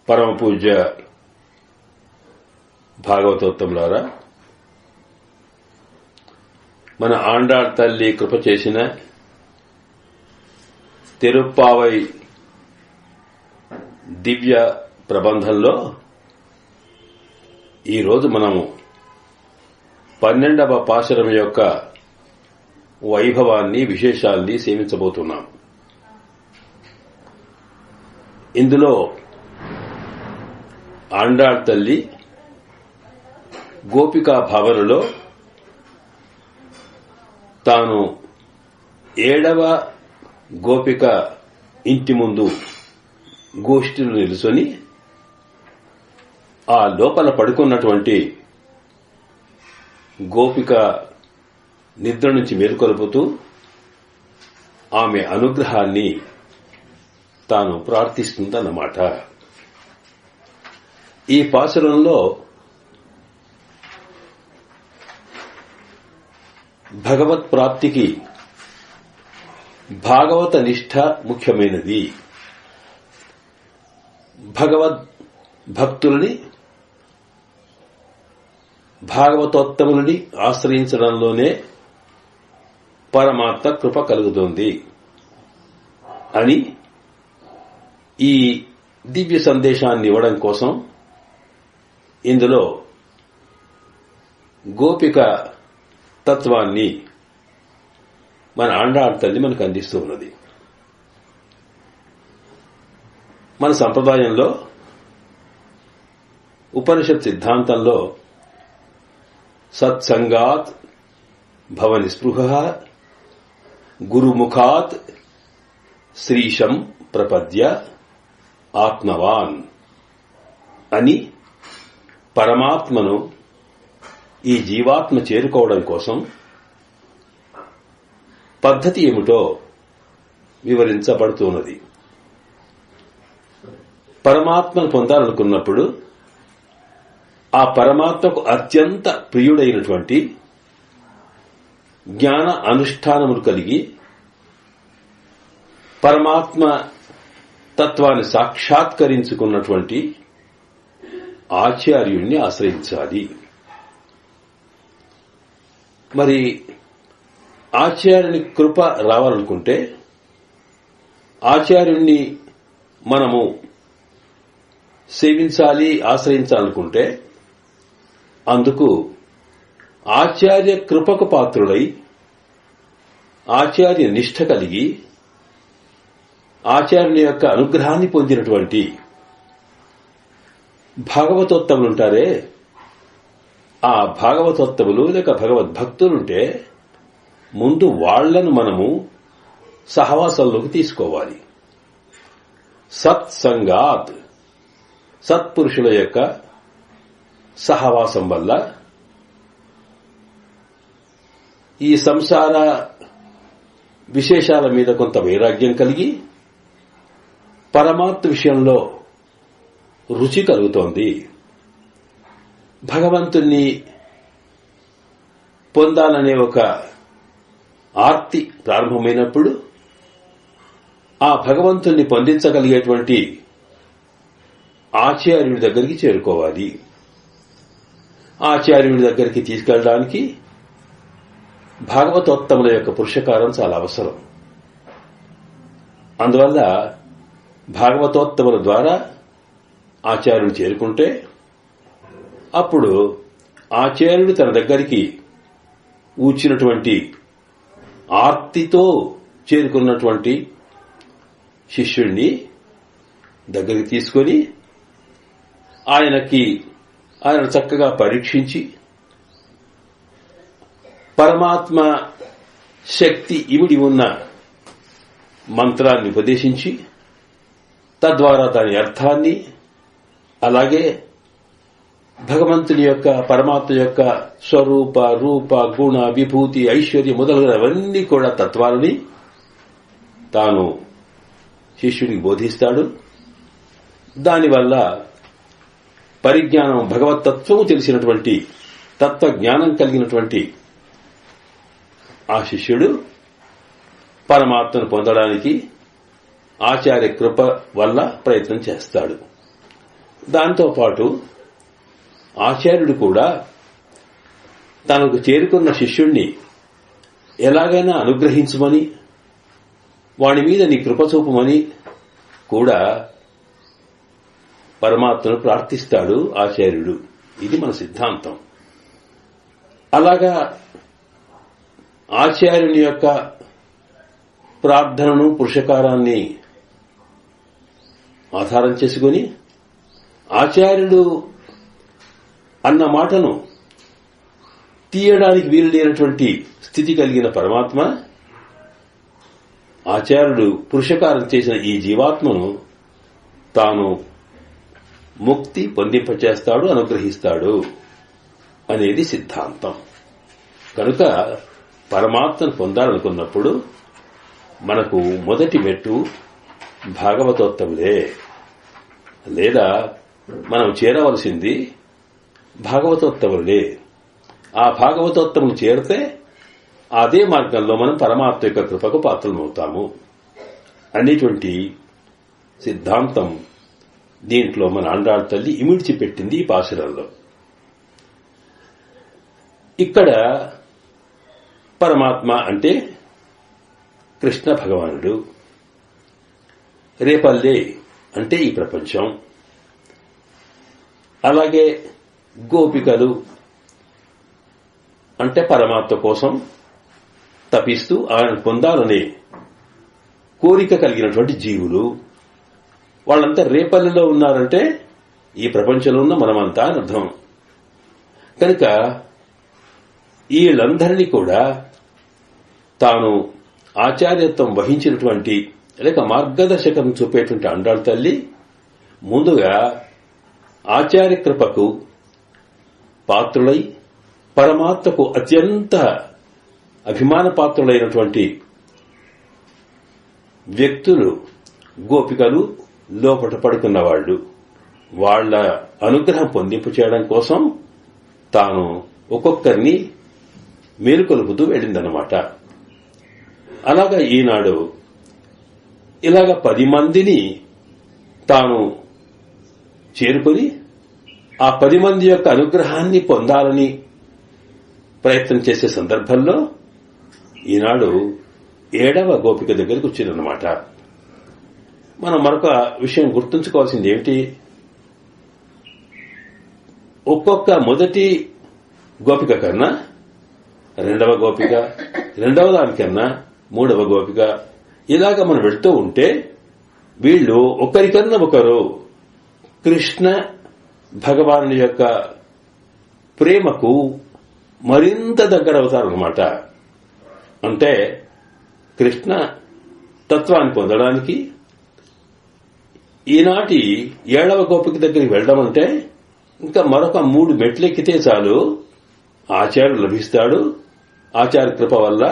పరమ పూజ్య భాగవతోత్తములారా, మన ఆండాళ్ తల్లి కృప చేసిన తిరుప్పావై దివ్య ప్రబంధంలో ఈరోజు మనము 12వ పాశురం యొక్క వైభవాన్ని, విశేషాల్ని సేవించబోతున్నాం. ఇందులో ఆండాళ్ తల్లి గోపికా భావనలో తాను 7వ గోపిక ఇంటి ముందు గోష్ఠిలో నిలుసుని ఆ లోపల పడుకున్నటువంటి గోపిక నిద్ర నుంచి మేల్కొలుపుతూ ఆమె అనుగ్రహాన్ని తాను ప్రార్థిస్తుందన్నమాట. ఈ పాశురంలో భగవత్ ప్రాప్తికి భాగవత నిష్ఠ ముఖ్యమైనది. భగవద్ భక్తులని, భాగవతోత్తములని ఆశ్రయించడంలోనే పరమాత్మ కృప కలుగుతుంది అని ఈ దివ్య సందేశాన్ని ఇవ్వడం కోసం ఇందులో గోపిక తత్వాన్ని మన ఆండాళ్ తల్లి మనకు అందిస్తూ ఉన్నది. మన సంప్రదాయంలో ఉపనిషత్ సిద్ధాంతంలో సత్సంగాత్ భవని స్పృహ గురుముఖాత్ శ్రీశం ప్రపద్య ఆత్మవాన్ అని పరమాత్మను ఈ జీవాత్మ చేరుకోవడం కోసం పద్ధతి ఏమిటో వివరించబడుతున్నది. పరమాత్మను పొందాలనుకున్నప్పుడు ఆ పరమాత్మకు అత్యంత ప్రియుడైనటువంటి జ్ఞాన అనుష్ఠానములు కలిగి పరమాత్మ తత్వాన్ని సాక్షాత్కరించుకున్నటువంటి ఆచార్యుణ్ణి ఆశ్రయించాలి. మరి ఆచార్యుని కృప రావాలనుకుంటే, ఆచార్యుణ్ణి మనము సేవించాలి, ఆశ్రయించాలనుకుంటే అందుకు ఆచార్య కృపకు పాత్రుడై ఆచార్య నిష్ఠ కలిగి ఆచార్యుని యొక్క అనుగ్రహాన్ని పొందినటువంటి భాగవతోత్తములుంటారే, ఆ భాగవతోత్తములు లేక భగవద్భక్తులుంటే ముందు వాళ్లను మనము సహవాసంలోకి తీసుకోవాలి. సత్సంగాత్, సత్పురుషుల యొక్క సహవాసం వల్ల ఈ సంసార విశేషాల మీద కొంత వైరాగ్యం కలిగి పరమాత్మ విషయంలో రుచి కలుగుతోంది. భగవంతుణ్ణి పొందాలనే ఒక ఆర్తి ప్రారంభమైనప్పుడు ఆ భగవంతుణ్ణి పొందించగలిగేటువంటి ఆచార్యుడి దగ్గరికి చేరుకోవాలి. ఆచార్యుడి దగ్గరికి తీసుకెళ్ళడానికి భాగవతోత్తముల యొక్క పురుషకారం చాలా అవసరం. అందువల్ల భాగవతోత్తముల ద్వారా ఆచార్యుడు చేరుకుంటే అప్పుడు ఆచార్యుడు తన దగ్గరికి ఊచినటువంటి ఆర్తితో చేరుకున్నటువంటి శిష్యుణ్ణి దగ్గరికి తీసుకొని ఆయన చక్కగా పరీక్షించి పరమాత్మ శక్తి ఇమిడి ఉన్న మంత్రాన్ని ఉపదేశించి తద్వారా దాని అర్థాన్ని, అలాగే భగవంతుని యొక్క పరమాత్మ యొక్క స్వరూప, రూప, గుణ, విభూతి, ఐశ్వర్య మొదలైనవన్నీ కూడా తత్వాలని తాను శిష్యునికి బోధిస్తాడు. దానివల్ల పరిజ్ఞానం, భగవత్తత్వము తెలిసినటువంటి, తత్వజ్ఞానం కలిగినటువంటి ఆ శిష్యుడు పరమాత్మను పొందడానికి ఆచార్య కృప వల్ల ప్రయత్నం చేస్తాడు. దాంతోపాటు ఆచార్యుడు కూడా తనకు చేరుకున్న శిష్యుణ్ణి ఎలాగైనా అనుగ్రహించమని, వాడి మీద నీ కృప చూపమని కూడా పరమాత్మను ప్రార్థిస్తాడు ఆచార్యుడు. ఇది మన సిద్ధాంతం. అలాగా ఆచార్యుని యొక్క ప్రార్థనను, పురుషకారాన్ని ఆధారం చేసుకుని ఆచార్యుడు అన్న మాటను తీయడానికి వీలు లేనటువంటి స్థితి కలిగిన పరమాత్మ ఆచార్యుడు పురుషకారం చేసిన ఈ జీవాత్మను తాను ముక్తి పొందింపచేస్తాడు, అనుగ్రహిస్తాడు అనేది సిద్ధాంతం. కనుక పరమాత్మను పొందాలనుకున్నప్పుడు మనకు మొదటి మెట్టు భాగవతోత్తములే, లేదా మనం చేరవలసింది భాగవతోత్తములే. ఆ భాగవతోత్తములు చేరితే అదే మార్గంలో మనం పరమాత్మ యొక్క కృపకు పాత్రలమవుతాము అనేటువంటి సిద్ధాంతం దీంట్లో మన ఆండాళ్ తల్లి ఇమిడ్చి పెట్టింది ఈ పాశురంలో. ఇక్కడ పరమాత్మ అంటే కృష్ణ భగవానుడు, రేపల్లే అంటే ఈ ప్రపంచం, అలాగే గోపికలు అంటే పరమాత్మ కోసం తపిస్తూ ఆయన పొందాలనే కోరిక కలిగినటువంటి జీవులు. వాళ్ళంతా రేపల్లిలో ఉన్నారంటే ఈ ప్రపంచంలో ఉన్న మనమంతా అని అర్థం. కనుక వీళ్ళందరినీ కూడా తాను ఆచార్యత్వం వహించినటువంటి లేక మార్గదర్శకం చూపేటువంటి ఆండాళ్ తల్లి ముందుగా ఆచార్య కృపకు పాత్రులై పరమాత్మకు అత్యంత అభిమాన పాత్రులైనటువంటి వ్యక్తులు గోపికలు, లోపట పడుకున్నవాళ్లు, వాళ్ల అనుగ్రహం పొందింపు చేయడం కోసం తాను ఒక్కొక్కరిని మేలుకొలుపుతూ వెళ్ళిందన్నమాట. అలాగా ఈనాడు ఇలాగ 10 మందిని తాను చేరుకుని ఆ 10 మంది యొక్క అనుగ్రహాన్ని పొందాలని ప్రయత్నం చేసే సందర్భంలో ఈనాడు 7వ గోపిక దగ్గరికి వచ్చిందన్నమాట. మనం మరొక విషయం గుర్తుంచుకోవాల్సింది ఏమిటి, ఒక్కొక్క మొదటి గోపిక కన్నా 2వ గోపిక, 2వ దానికన్నా 3వ గోపిక, ఇలాగ మనం వెళ్తూ ఉంటే వీళ్లు ఒకరికన్నా ఒకరు కృష్ణ భగవాను యొక్క ప్రేమకు మరింత దగ్గరవుతారన్నమాట. అంటే కృష్ణ తత్వాన్ని పొందడానికి ఈనాటి 7వ గోపిక దగ్గరికి వెళ్లడం అంటే ఇంకా మరొక 3 మెట్లెక్కితే చాలు ఆచార్యుడు లభిస్తాడు, ఆచార్య కృప వల్ల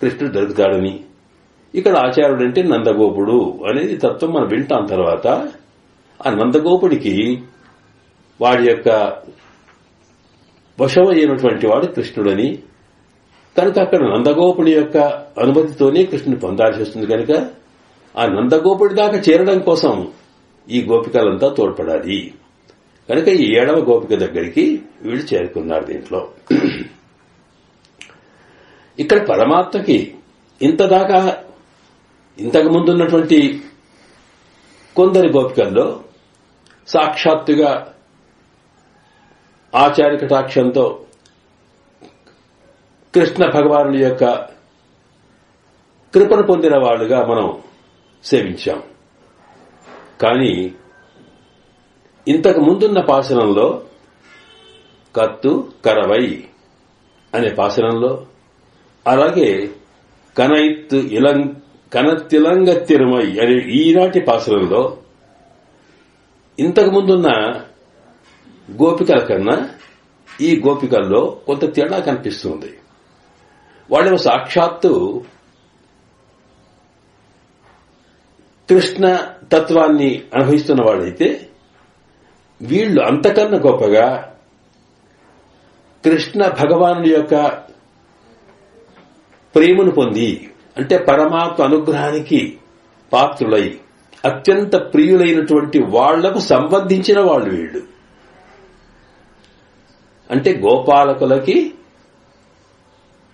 కృష్ణుడు దొరుకుతాడని. ఇక్కడ ఆచార్యుడు అంటే నందగోపుడు అనేది తత్వం మనం వింటాం. తర్వాత ఆ నందగోపుడికి వాడి యొక్క వశమైనటువంటి వాడు కృష్ణుడని, కనుక అక్కడ నందగోపుడి యొక్క అనుమతితోనే కృష్ణుని పొందాల్సి వస్తుంది. కనుక ఆ నందగోపుడి దాకా చేరడం కోసం ఈ గోపికలంతా తోడ్పడాలి. కనుక ఈ 7వ గోపిక దగ్గరికి వీళ్ళు చేరుకున్నారు. దీంట్లో ఇక్కడ పరమాత్మకి ఇంతదాకా ఇంతకు ముందున్నటువంటి కొందరి గోపికల్లో సాక్షాత్తుగా ఆచార్య కటాక్షంతో కృష్ణ భగవానుడి యొక్క కృపను పొందిన వాళ్లుగా మనం సేవించాం. కానీ ఇంతకు ముందున్న పాశనంలో కత్తు కరవై అనే పాశనంలో, అలాగే కనతిలంగ తిరుమై అనే ఈనాటి పాశనంలో ఇంతకు ముందున్న గోపికల కన్నా ఈ గోపికల్లో కొంత తేడా కనిపిస్తుంది. వాళ్ళేమో సాక్షాత్తు కృష్ణ తత్వాన్ని అనుభవిస్తున్న వాళ్ళైతే, వీళ్లు అంతకన్నా గొప్పగా కృష్ణ భగవానుడి యొక్క ప్రేమను పొంది అంటే పరమాత్మ అనుగ్రహానికి పాత్రులై అత్యంత ప్రియులైనటువంటి వాళ్లకు సంబంధించిన వాళ్ళు వీళ్ళు. అంటే గోపాలకులకి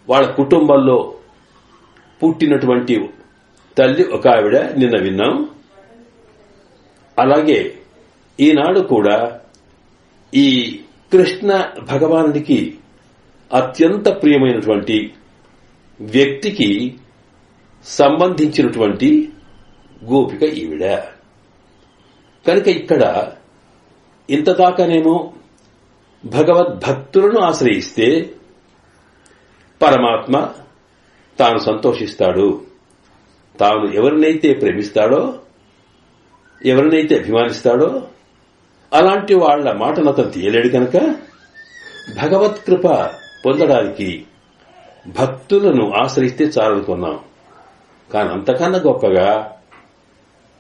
వాళ్ళ కుటుంబంలో పుట్టినటువంటి తల్లి ఒక ఆవిడ నిన్న విన్నాం. అలాగే ఈనాడు కూడా ఈ కృష్ణ భగవానుడికి అత్యంత ప్రియమైనటువంటి వ్యక్తికి సంబంధించినటువంటి గోపిక ఈవిడ. కనుక ఇక్కడ ఇంతదాకానేమో భగవద్భక్తులను ఆశ్రయిస్తే పరమాత్మ తాను సంతోషిస్తాడు, తాను ఎవరినైతే ప్రేమిస్తాడో, ఎవరినైతే అభిమానిస్తాడో అలాంటి వాళ్ల మాటను అతను తీయలేడు. కనుక భగవత్కృప పొందడానికి భక్తులను ఆశ్రయిస్తే చాలనుకున్నాం. కాని అంతకన్నా గొప్పగా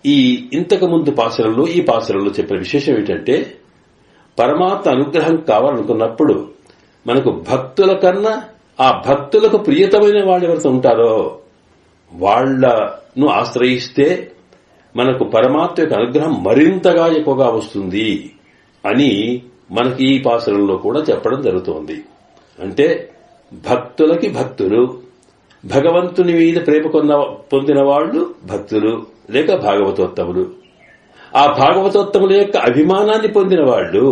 ఈ ఇంతకు ముందు పాసురంలో ఈ పాసురంలో చెప్పిన విశేషం ఏంటంటే, పరమాత్మ అనుగ్రహం కావాలనుకున్నప్పుడు మనకు భక్తుల కన్నా ఆ భక్తులకు ప్రియతమైన వాళ్ళు ఎవరైతే ఉంటారో వాళ్లను ఆశ్రయిస్తే మనకు పరమాత్మ యొక్క అనుగ్రహం మరింతగా ఎక్కువగా వస్తుంది అని మనకి ఈ పాసురంలో కూడా చెప్పడం జరుగుతోంది. అంటే భక్తులకి భక్తులు, భగవంతుని మీద ప్రేమ పొందిన వాళ్ళు భక్తులు లేక భాగవతోత్తములు, ఆ భాగవతోత్తముల యొక్క అభిమానాన్ని పొందిన వాళ్ళు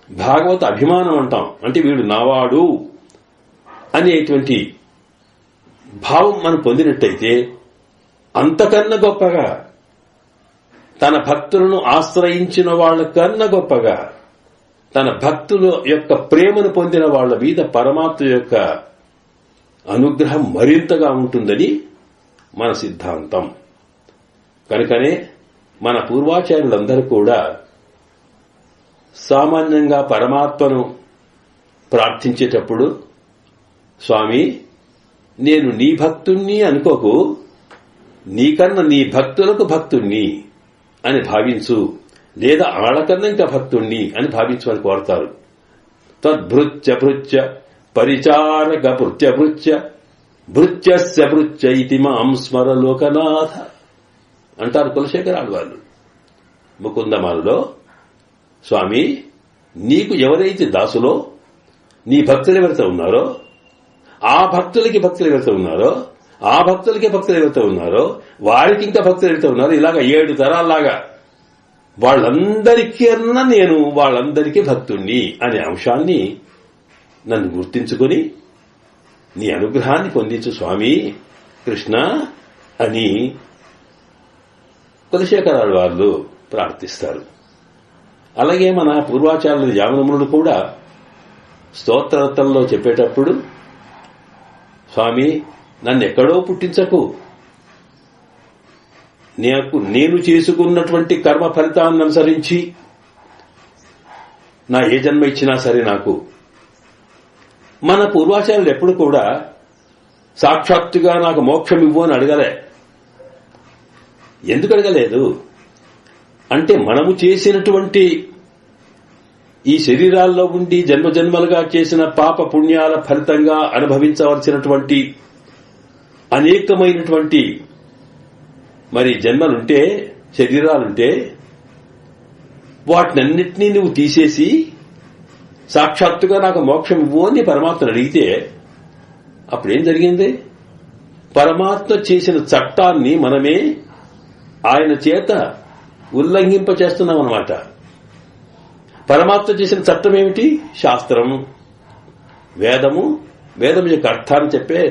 భాగవత అభిమానం అంటాం. అంటే వీడు నావాడు అనేటువంటి భావం మనం పొందినట్టయితే అంతకన్నా గొప్పగా తన భక్తులను ఆశ్రయించిన వాళ్ల కన్నా గొప్పగా తన భక్తుల యొక్క ప్రేమను పొందిన వాళ్ల మీద పరమాత్మ యొక్క అనుగ్రహం మరింతగా ఉంటుందని మన సిద్ధాంతం. కనుకనే మన పూర్వాచార్యులందరూ కూడా సామాన్యంగా పరమాత్మను ప్రార్థించేటప్పుడు, స్వామి నేను నీ భక్తుణ్ణి అనుకోకు, నీకన్నా నీ భక్తులకు భక్తుణ్ణి అని భావించు, లేదా ఆళ్లకన్నా ఇంకా భక్తుణ్ణి అని భావించమని కోరతారు. తద్భృత్య భృత్య పరిచారక భృత్య భృత్య భృత్యస్య భృత్య ఇతి మాం స్మర లోకనాథ అంటారు కులశేఖరాలు వాళ్ళు ముకుందమాలలో. స్వామి నీకు ఎవరైతే దాసులో నీ భక్తులు ఎవరైతే ఉన్నారో ఆ భక్తులకి భక్తులు ఎవరైతే ఉన్నారో ఆ భక్తులకి భక్తులు ఎవరైతే ఉన్నారో వారికి ఇంకా భక్తులు ఎవరైతే ఉన్నారో ఇలాగా 7 తరాల్లాగా వాళ్ళందరికన్నా నేను వాళ్ళందరికీ భక్తుణ్ణి అనే అంశాన్ని నన్ను గుర్తించుకుని నీ అనుగ్రహాన్ని పొందించు స్వామి కృష్ణ అని కులశేఖరాలు వాళ్ళు ప్రార్థిస్తారు. అలాగే మన పూర్వాచార్యుల యామనమునుడు కూడా స్తోత్రరత్నంలో చెప్పేటప్పుడు, స్వామి నన్నెక్కడో పుట్టించకు, నేను చేసుకున్నటువంటి కర్మ ఫలితాన్ని అనుసరించి నా ఏ జన్మ ఇచ్చినా సరే నాకు. మన పూర్వాచార్యులు ఎప్పుడు కూడా సాక్షాత్తుగా నాకు మోక్షం ఇవ్వు అని అడగలే. ఎందుకు అడగలేదు అంటే, మనము చేసినటువంటి ఈ శరీరాల్లో ఉండి జన్మజన్మలుగా చేసిన పాప పుణ్యాల ఫలితంగా అనుభవించవలసినటువంటి అనేకమైనటువంటి మరి జన్మలుంటే, శరీరాలుంటే వాటినన్నిటినీ నువ్వు తీసేసి సాక్షాత్తుగా నాకు మోక్షం ఇవ్వు అని పరమాత్మను అడిగితే అప్పుడేం జరిగింది? పరమాత్మ చేసిన చట్టాన్ని మనమే ఆయన చేత ఉల్లంఘింప చేస్తున్నామన్నమాట. పరమాత్మ చేసిన చట్టం ఏమిటి? శాస్త్రం, వేదము, వేదం యొక్క అర్థాన్ని చెప్పే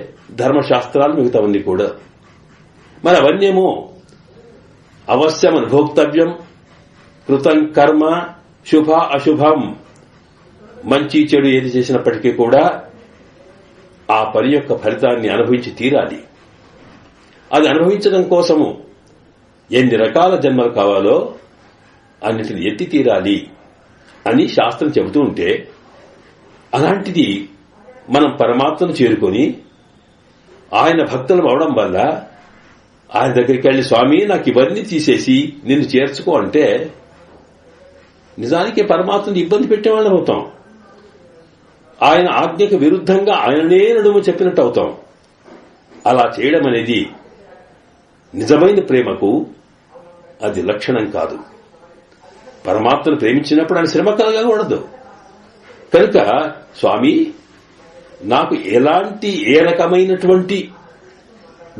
ధర్మశాస్త్రాలు మిగతావన్నీ కూడా. మరి అవన్నేమో అవశ్యం అనుభోక్తవ్యం, కృతం కర్మ శుభ అశుభం, మంచి చెడు ఏది చేసినప్పటికీ కూడా ఆ పని యొక్క ఫలితాన్ని అనుభవించి తీరాలి. అది అనుభవించడం కోసము ఎన్ని రకాల జన్మలు కావాలో అన్నిటిని ఎత్తి తీరాలి అని శాస్త్రం చెబుతూ ఉంటే, అలాంటిది మనం పరమాత్మను చేరుకొని ఆయన భక్తులం అవడం వల్ల ఆయన దగ్గరికి వెళ్లి స్వామి నాకు ఇవన్నీ తీసేసి నిన్ను చేర్చుకో అంటే నిజానికి పరమాత్మని ఇబ్బంది పెట్టేవాళ్ళం అవుతాం. ఆయన ఆజ్ఞకు విరుద్ధంగా ఆయననే నడుము చెప్పినట్టు అవుతాం. అలా చేయడం అనేది నిజమైన ప్రేమకు అది లక్షణం కాదు. పరమాత్మను ప్రేమించినప్పుడు ఆయన శ్రమ కలగకూడదు. కనుక స్వామి, నాకు ఏ రకమైనటువంటి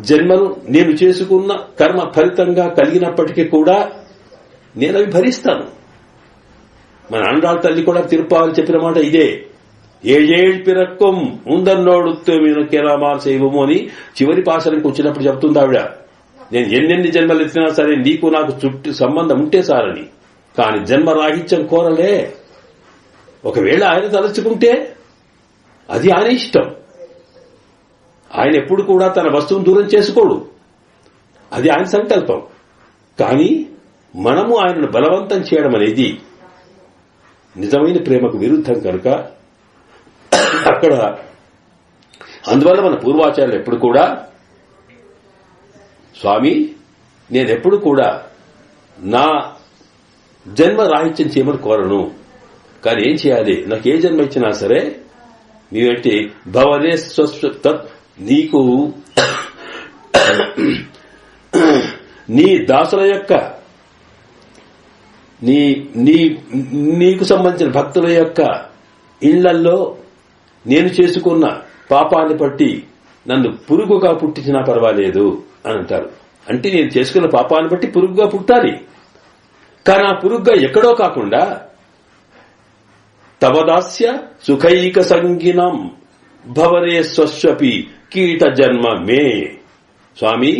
జన్మను నేను చేసుకున్న కర్మ ఫలితంగా కలిగినప్పటికీ కూడా నేను అవి భరిస్తాను. మన ఆండాళ్ళ తల్లి కూడా తిరుపాలని చెప్పిన మాట ఇదే. ఏజేళ్ పిరక్కం ఉందన్నోడుతో మీరు కేరామాలు చేయము అని చివరి పాసనకి వచ్చినప్పుడు చెప్తుంది ఆవిడ. నేను ఎన్నెన్ని జన్మలు ఎత్తినా సరే నీకు నాకు చుట్టూ సంబంధం ఉంటే సారని. కాని జన్మరాహిత్యం కోరలే. ఒకవేళ ఆయన తలచుకుంటే అది ఆయన ఇష్టం. ఆయన ఎప్పుడు కూడా తన వస్తువును దూరం చేసుకోడు. అది ఆయన సంకల్పం. కానీ మనము ఆయనను బలవంతం చేయడం అనేది నిజమైన ప్రేమకు విరుద్ధం కనుక అక్కడ అందువల్ల మన పూర్వాచార్యులు ఎప్పుడు కూడా, స్వామి నేనెప్పుడు కూడా నా జన్మ రాహిత్యం చేయమని కోరను. కానీ ఏం చేయాలి, నాకు ఏ జన్మ ఇచ్చినా సరే నీవేంటి భవనే నీకు నీ దాసుల యొక్క నీకు సంబంధించిన భక్తుల యొక్క ఇళ్లల్లో నేను చేసుకున్న పాపాన్ని బట్టి నన్ను పురుగుగా పుట్టించినా పర్వాలేదు అని అంటారు. అంటే నేను చేసుకున్న పాపాన్ని బట్టి పురుగుగా పుట్టాలి. కానీ ఆ పురుగుగా ఎక్కడో కాకుండా తవదాస్య సుఖైక సంగినం భవరే స్వస్వపి కీట జన్మ మే. స్వామి,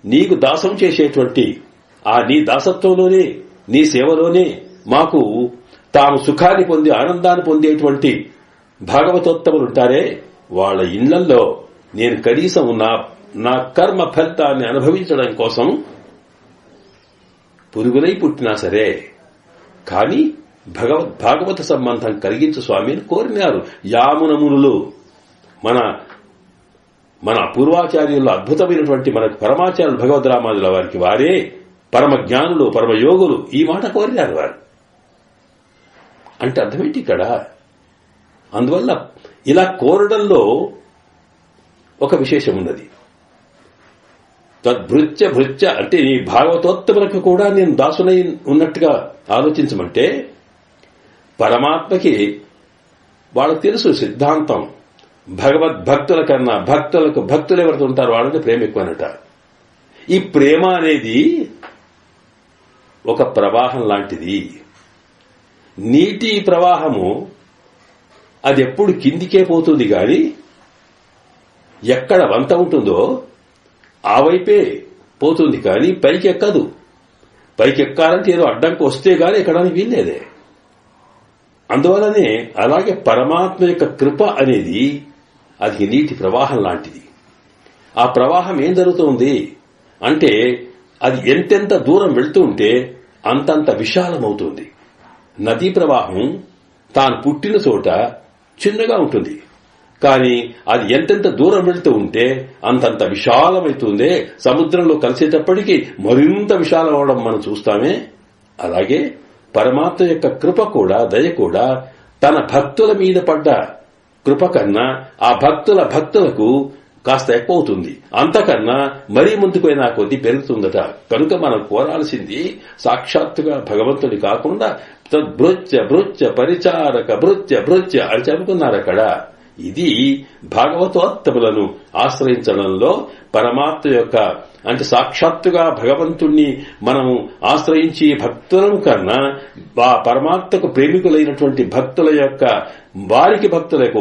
నీకు దాసం చేసేటువంటి ఆ నీ దాసత్వంలోనే, నీ సేవలోనే మాకు తాము సుఖాన్ని పొంది ఆనందాన్ని పొందేటువంటి భాగవతోత్తములుంటారే, వాళ్ల ఇళ్లల్లో నేను కనీసం నా కర్మ ఫలితాన్ని అనుభవించడం కోసం పురుగులై పుట్టినా సరే కాని భాగవత సంబంధం కలిగించు స్వామి అని కోరినారు యామునమునులు. మన పూర్వాచార్యుల్లో అద్భుతమైనటువంటి మన పరమాచార్యులు భగవద్రామానుల వారికి వారే పరమ జ్ఞానులు, పరమయోగులు ఈ మాట కోరినారు వారు. అంటే అర్థమేంటి ఇక్కడ? అందువల్ల ఇలా కోరడంలో ఒక విశేషం ఉన్నది. తద్భృత్య భృత్య అంటే నీ భాగవతోత్తములకు కూడా నేను దాసునై ఉన్నట్టుగా ఆలోచించమంటే, పరమాత్మకి వాళ్ళకు తెలుసు సిద్ధాంతం. భగవద్భక్తుల కన్నా భక్తులు ఎవరితో ఉంటారు వాళ్ళకి ప్రేమ ఎక్కువనట. ఈ ప్రేమ అనేది ఒక ప్రవాహం లాంటిది. నీటి ప్రవాహము అది ఎప్పుడు కిందికే పోతుంది గాని ఎక్కడ వంత ఉంటుందో ఆ వైపే పోతుంది కానీ పైకి ఎక్కదు. పైకి ఎక్కాలంటే ఏదో అడ్డంకి వస్తే గాని ఎక్కడానికి వీల్లేదే. అందువల్లనే అలాగే పరమాత్మ యొక్క కృప అనేది అది నీటి ప్రవాహం లాంటిది. ఆ ప్రవాహం ఏం జరుగుతోంది అంటే అది ఎంతెంత దూరం వెళ్తూ ఉంటే అంతంత విశాలమవుతుంది. నదీ ప్రవాహం తాను పుట్టిన చోట చిన్నగా ఉంటుంది, కానీ అది ఎంతెంత దూరం వెళ్తూ ఉంటే అంతంత విశాలమవుతుందే. సముద్రంలో కలిసేటప్పటికీ మరింత విశాలం అవడం మనం చూస్తామే. అలాగే పరమాత్మ యొక్క కృప కూడా, దయ కూడా తన భక్తుల మీద పడ్డ కృప కన్నా ఆ భక్తులకు కాస్త ఎక్కువ అవుతుంది. అంతకన్నా మరీ ముందుకైనా కొద్దీ పెరుగుతుందట. కనుక మనం కోరాల్సింది సాక్షాత్తుగా భగవంతుడి కాకుండా తద్భృత్య భృత్య పరిచారక భృత్య భృత్య అని చెప్పుకున్నారు అక్కడ. ఇది భాగవతోత్తములను ఆశ్రయించడంలో పరమాత్మ యొక్క అంటే సాక్షాత్తుగా భగవంతుణ్ణి మనము ఆశ్రయించి భక్తులను కన్నా ఆ పరమాత్మకు ప్రేమికులైనటువంటి భక్తుల యొక్క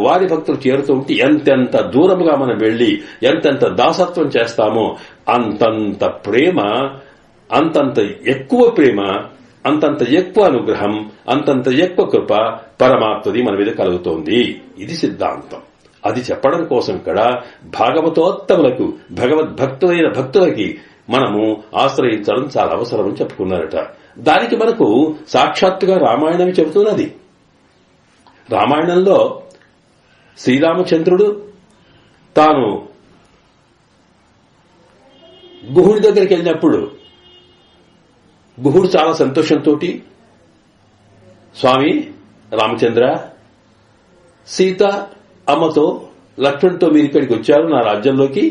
వారి భక్తులు చేరుతూ ఉంటే ఎంతెంత దూరముగా మనం వెళ్లి ఎంతెంత దాసత్వం చేస్తామో అంతంత ప్రేమ, అంతంత ఎక్కువ ప్రేమ, అంతంత ఎక్కువ అనుగ్రహం, అంతంత ఎక్కువ కృప పరమాత్మది మన మీద కలుగుతోంది. ఇది సిద్ధాంతం. అది చెప్పడం కోసం ఇక్కడ భాగవతోత్తములకు భగవద్భక్తులైన భక్తులకి మనము ఆశ్రయించడం చాలా అవసరం అని చెప్పుకున్నారట. దానికి మనకు సాక్షాత్తుగా రామాయణం చెబుతున్నది. రామాయణంలో శ్రీరామచంద్రుడు తాను గుహుడి దగ్గరికి వెళ్ళినప్పుడు గుహుడు చాలా సంతోషంతో, స్వామి రామచంద్ర, సీత అమ్మతో లక్ష్మణ్తో మీరు ఇక్కడికి వచ్చారు నా రాజ్యంలోకి,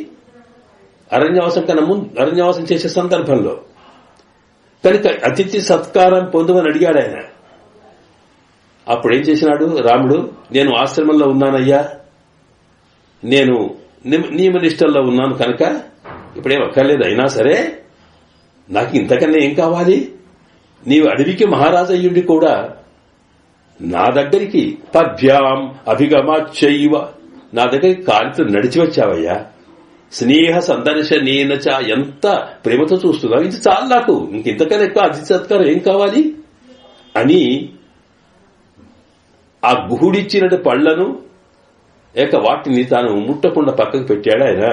అరణ్యవాసం కన్నా ముందు అరణ్యవాసం చేసే సందర్భంలో. కనుక అతిథి సత్కారం పొందమని అడిగాడు ఆయన. అప్పుడేం చేసినాడు రాముడు, నేను ఆశ్రమంలో ఉన్నానయ్యా, నేను నియమనిష్టల్లో ఉన్నాను కనుక ఇప్పుడేం అక్కర్లేదు, అయినా సరే నాకు ఇంతకన్నా ఏం కావాలి, నీవు అడవికి మహారాజయ్యుండి కూడా నా దగ్గరికి పద్భ్యాం అభిగమాచ్చైవ, నా దగ్గరికి కాలితో నడిచి వచ్చావయ్యా, స్నేహ సందర్శనేనచ, ఎంత ప్రేమతో చూస్తున్నావు, ఇది చాలు నాకు, ఇంకెంతకన్నా ఎక్కువ అతిథి సత్కారం ఏం కావాలి అని ఆ గుహుడిచ్చినట్టు పళ్లను వాటిని తాను ముట్టకుండా పక్కకు పెట్టాడు ఆయన.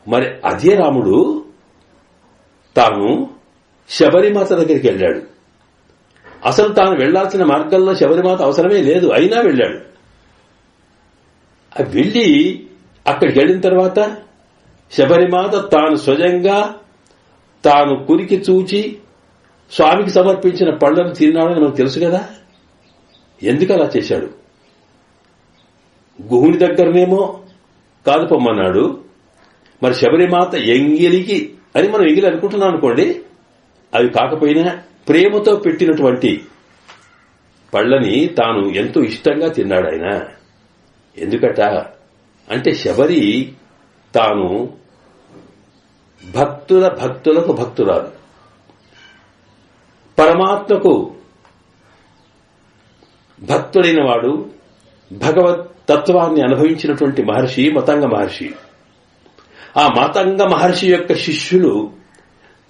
మరి అదే రాముడు తాను శబరిమాత దగ్గరికి వెళ్ళాడు. అసలు తాను వెళ్లాల్సిన మార్గంలో శబరిమాత అవసరమే లేదు, అయినా వెళ్ళాడు. వెళ్లి అక్కడికి వెళ్ళిన తర్వాత శబరిమాత తాను స్వయంగా తాను కురికి చూచి స్వామికి సమర్పించిన పళ్లను తిన్నాడని మనకు తెలుసు కదా. ఎందుకు అలా చేశాడు? గుహుని దగ్గరనేమో కాదు పొమ్మన్నాడు, మరి శబరిమాత ఎంగిలికి అని మనం ఎంగిలి అనుకుంటున్నాం అనుకోండి, అవి కాకపోయినా ప్రేమతో పెట్టినటువంటి పళ్ళని తాను ఎంతో ఇష్టంగా తిన్నాడు ఆయన. ఎందుకట అంటే శబరి తాను భక్తులకు భక్తురాలు, పరమాత్మకు భక్తుడైన వాడు, భగవత్ తత్వాన్ని అనుభవించినటువంటి మహర్షి మతంగ మహర్షి. ఆ మతంగ మహర్షి యొక్క శిష్యులు,